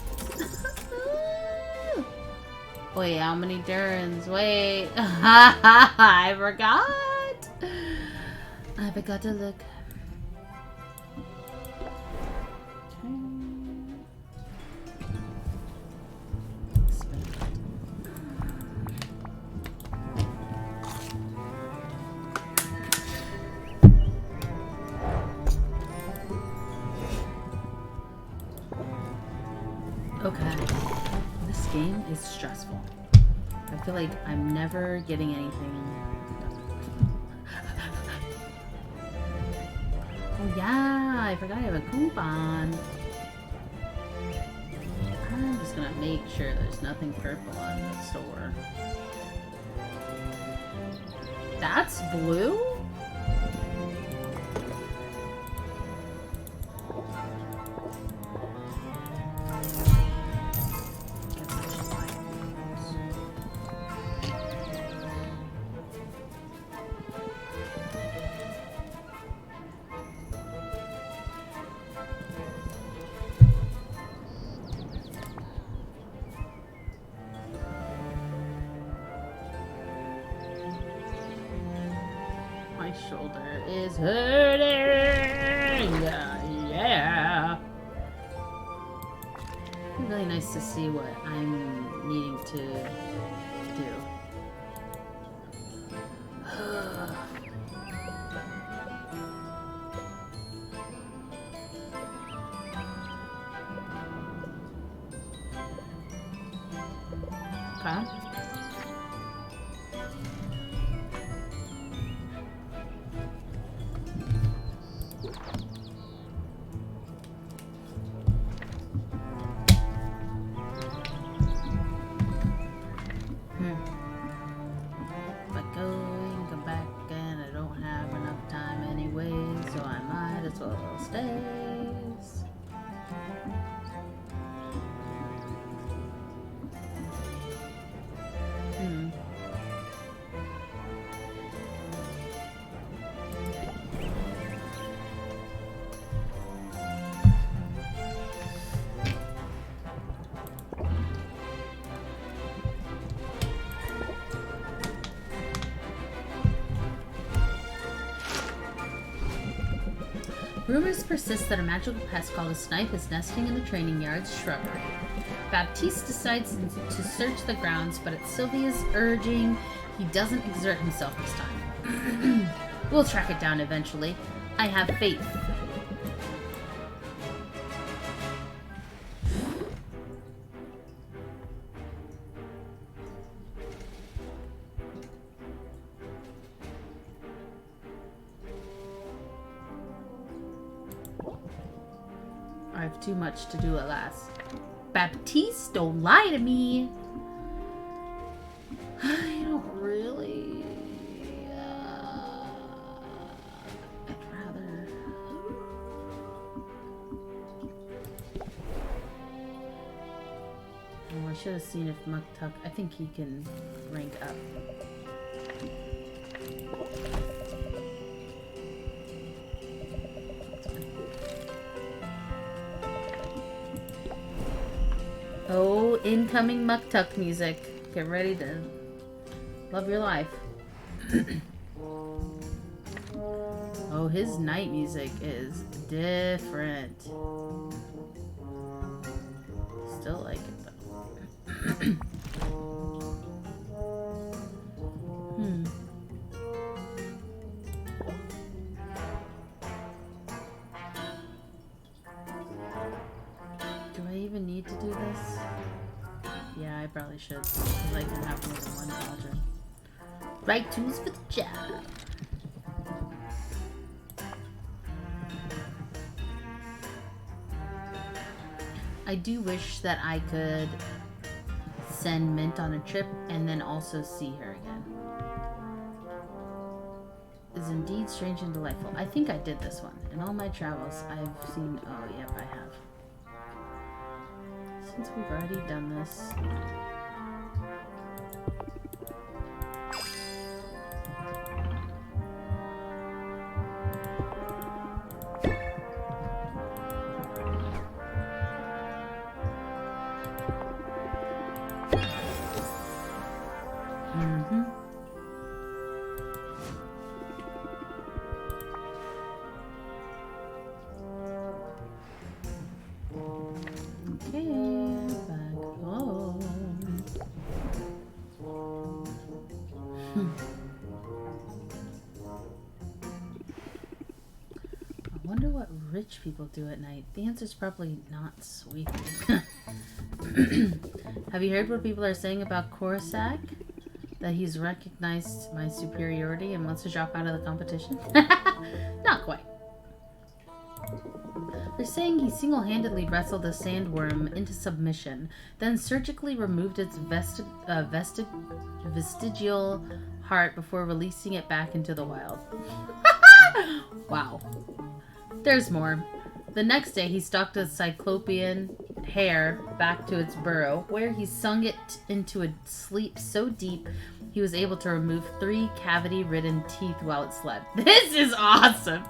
S1: Wait, how many turns? Wait. I forgot. I forgot to look. Okay, this game is stressful. I feel like I'm never getting anything done. Oh yeah, I forgot I have a coupon. I'm just gonna make sure there's nothing purple in the store. That's blue? My shoulder is hurting. Yeah. It'd be really nice to see what I'm needing to do. Okay. If I go back and I don't have enough time anyway, so I might as well stay. Rumors persist that a magical pest called a snipe is nesting in the training yard's shrubbery. Baptiste decides to search the grounds, but at Sylvia's urging, he doesn't exert himself this time. We'll track it down eventually. I have faith. I have too much to do at last. Baptiste, don't lie to me. I don't really. I'd rather. Oh, I should have seen if Muktuk. I think he can rank up. Oh, incoming Muktuk music. Get ready to love your life. Oh, his night music is different. Still like it though. Do I even need to do this? Yeah, I probably should, because I can have more than one cauldron. Right tools for the job. I do wish that I could send Mint on a trip and then also see her again. Is indeed strange and delightful. I think I did this one. In all my travels, I've seen... Oh, yep, I have. Since we've already done this... I wonder what rich people do at night. The answer's probably not sweeping. Have you heard what people are saying about Corsac? That he's recognized my superiority and wants to drop out of the competition? Not quite. They're saying he single-handedly wrestled a sandworm into submission, then surgically removed its vestigial heart before releasing it back into the wild. Wow. There's more. The next day, he stalked a cyclopean hare back to its burrow, where he sunk it into a sleep so deep he was able to remove 3 cavity-ridden teeth while it slept. This is awesome!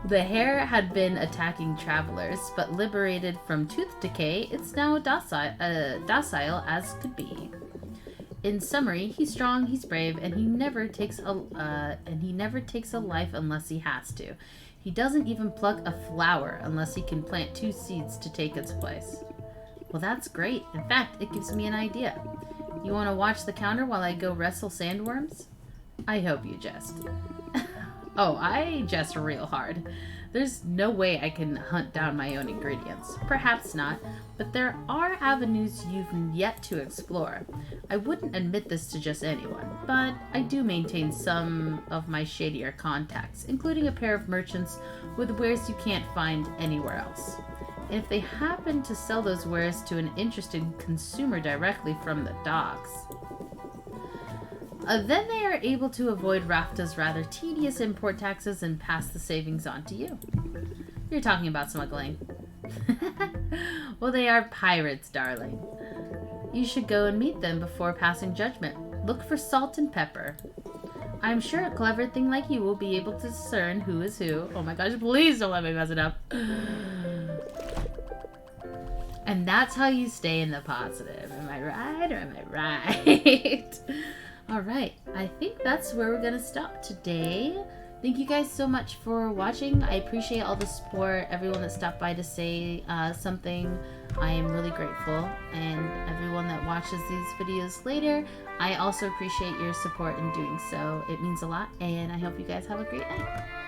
S1: The hare had been attacking travelers, but liberated from tooth decay, it's now docile as could be. In summary, he's strong, he's brave, and he never takes a life unless he has to. He doesn't even pluck a flower unless he can plant 2 seeds to take its place. Well, that's great. In fact, it gives me an idea. You want to watch the counter while I go wrestle sandworms? I hope you jest. Oh, I jest real hard. There's no way I can hunt down my own ingredients. Perhaps not, but there are avenues you've yet to explore. I wouldn't admit this to just anyone, but I do maintain some of my shadier contacts, including a pair of merchants with wares you can't find anywhere else. And if they happen to sell those wares to an interested consumer directly from the docks, then they are able to avoid Rafta's rather tedious import taxes and pass the savings on to you. You're talking about smuggling. Well, they are pirates, darling. You should go and meet them before passing judgment. Look for salt and pepper. I'm sure a clever thing like you will be able to discern who is who. Oh my gosh, please don't let me mess it up. And that's how you stay in the positive. Am I right or am I right? Alright, I think that's where we're going to stop today. Thank you guys so much for watching. I appreciate all the support, everyone that stopped by to say something. I am really grateful. And everyone that watches these videos later, I also appreciate your support in doing so. It means a lot, and I hope you guys have a great night.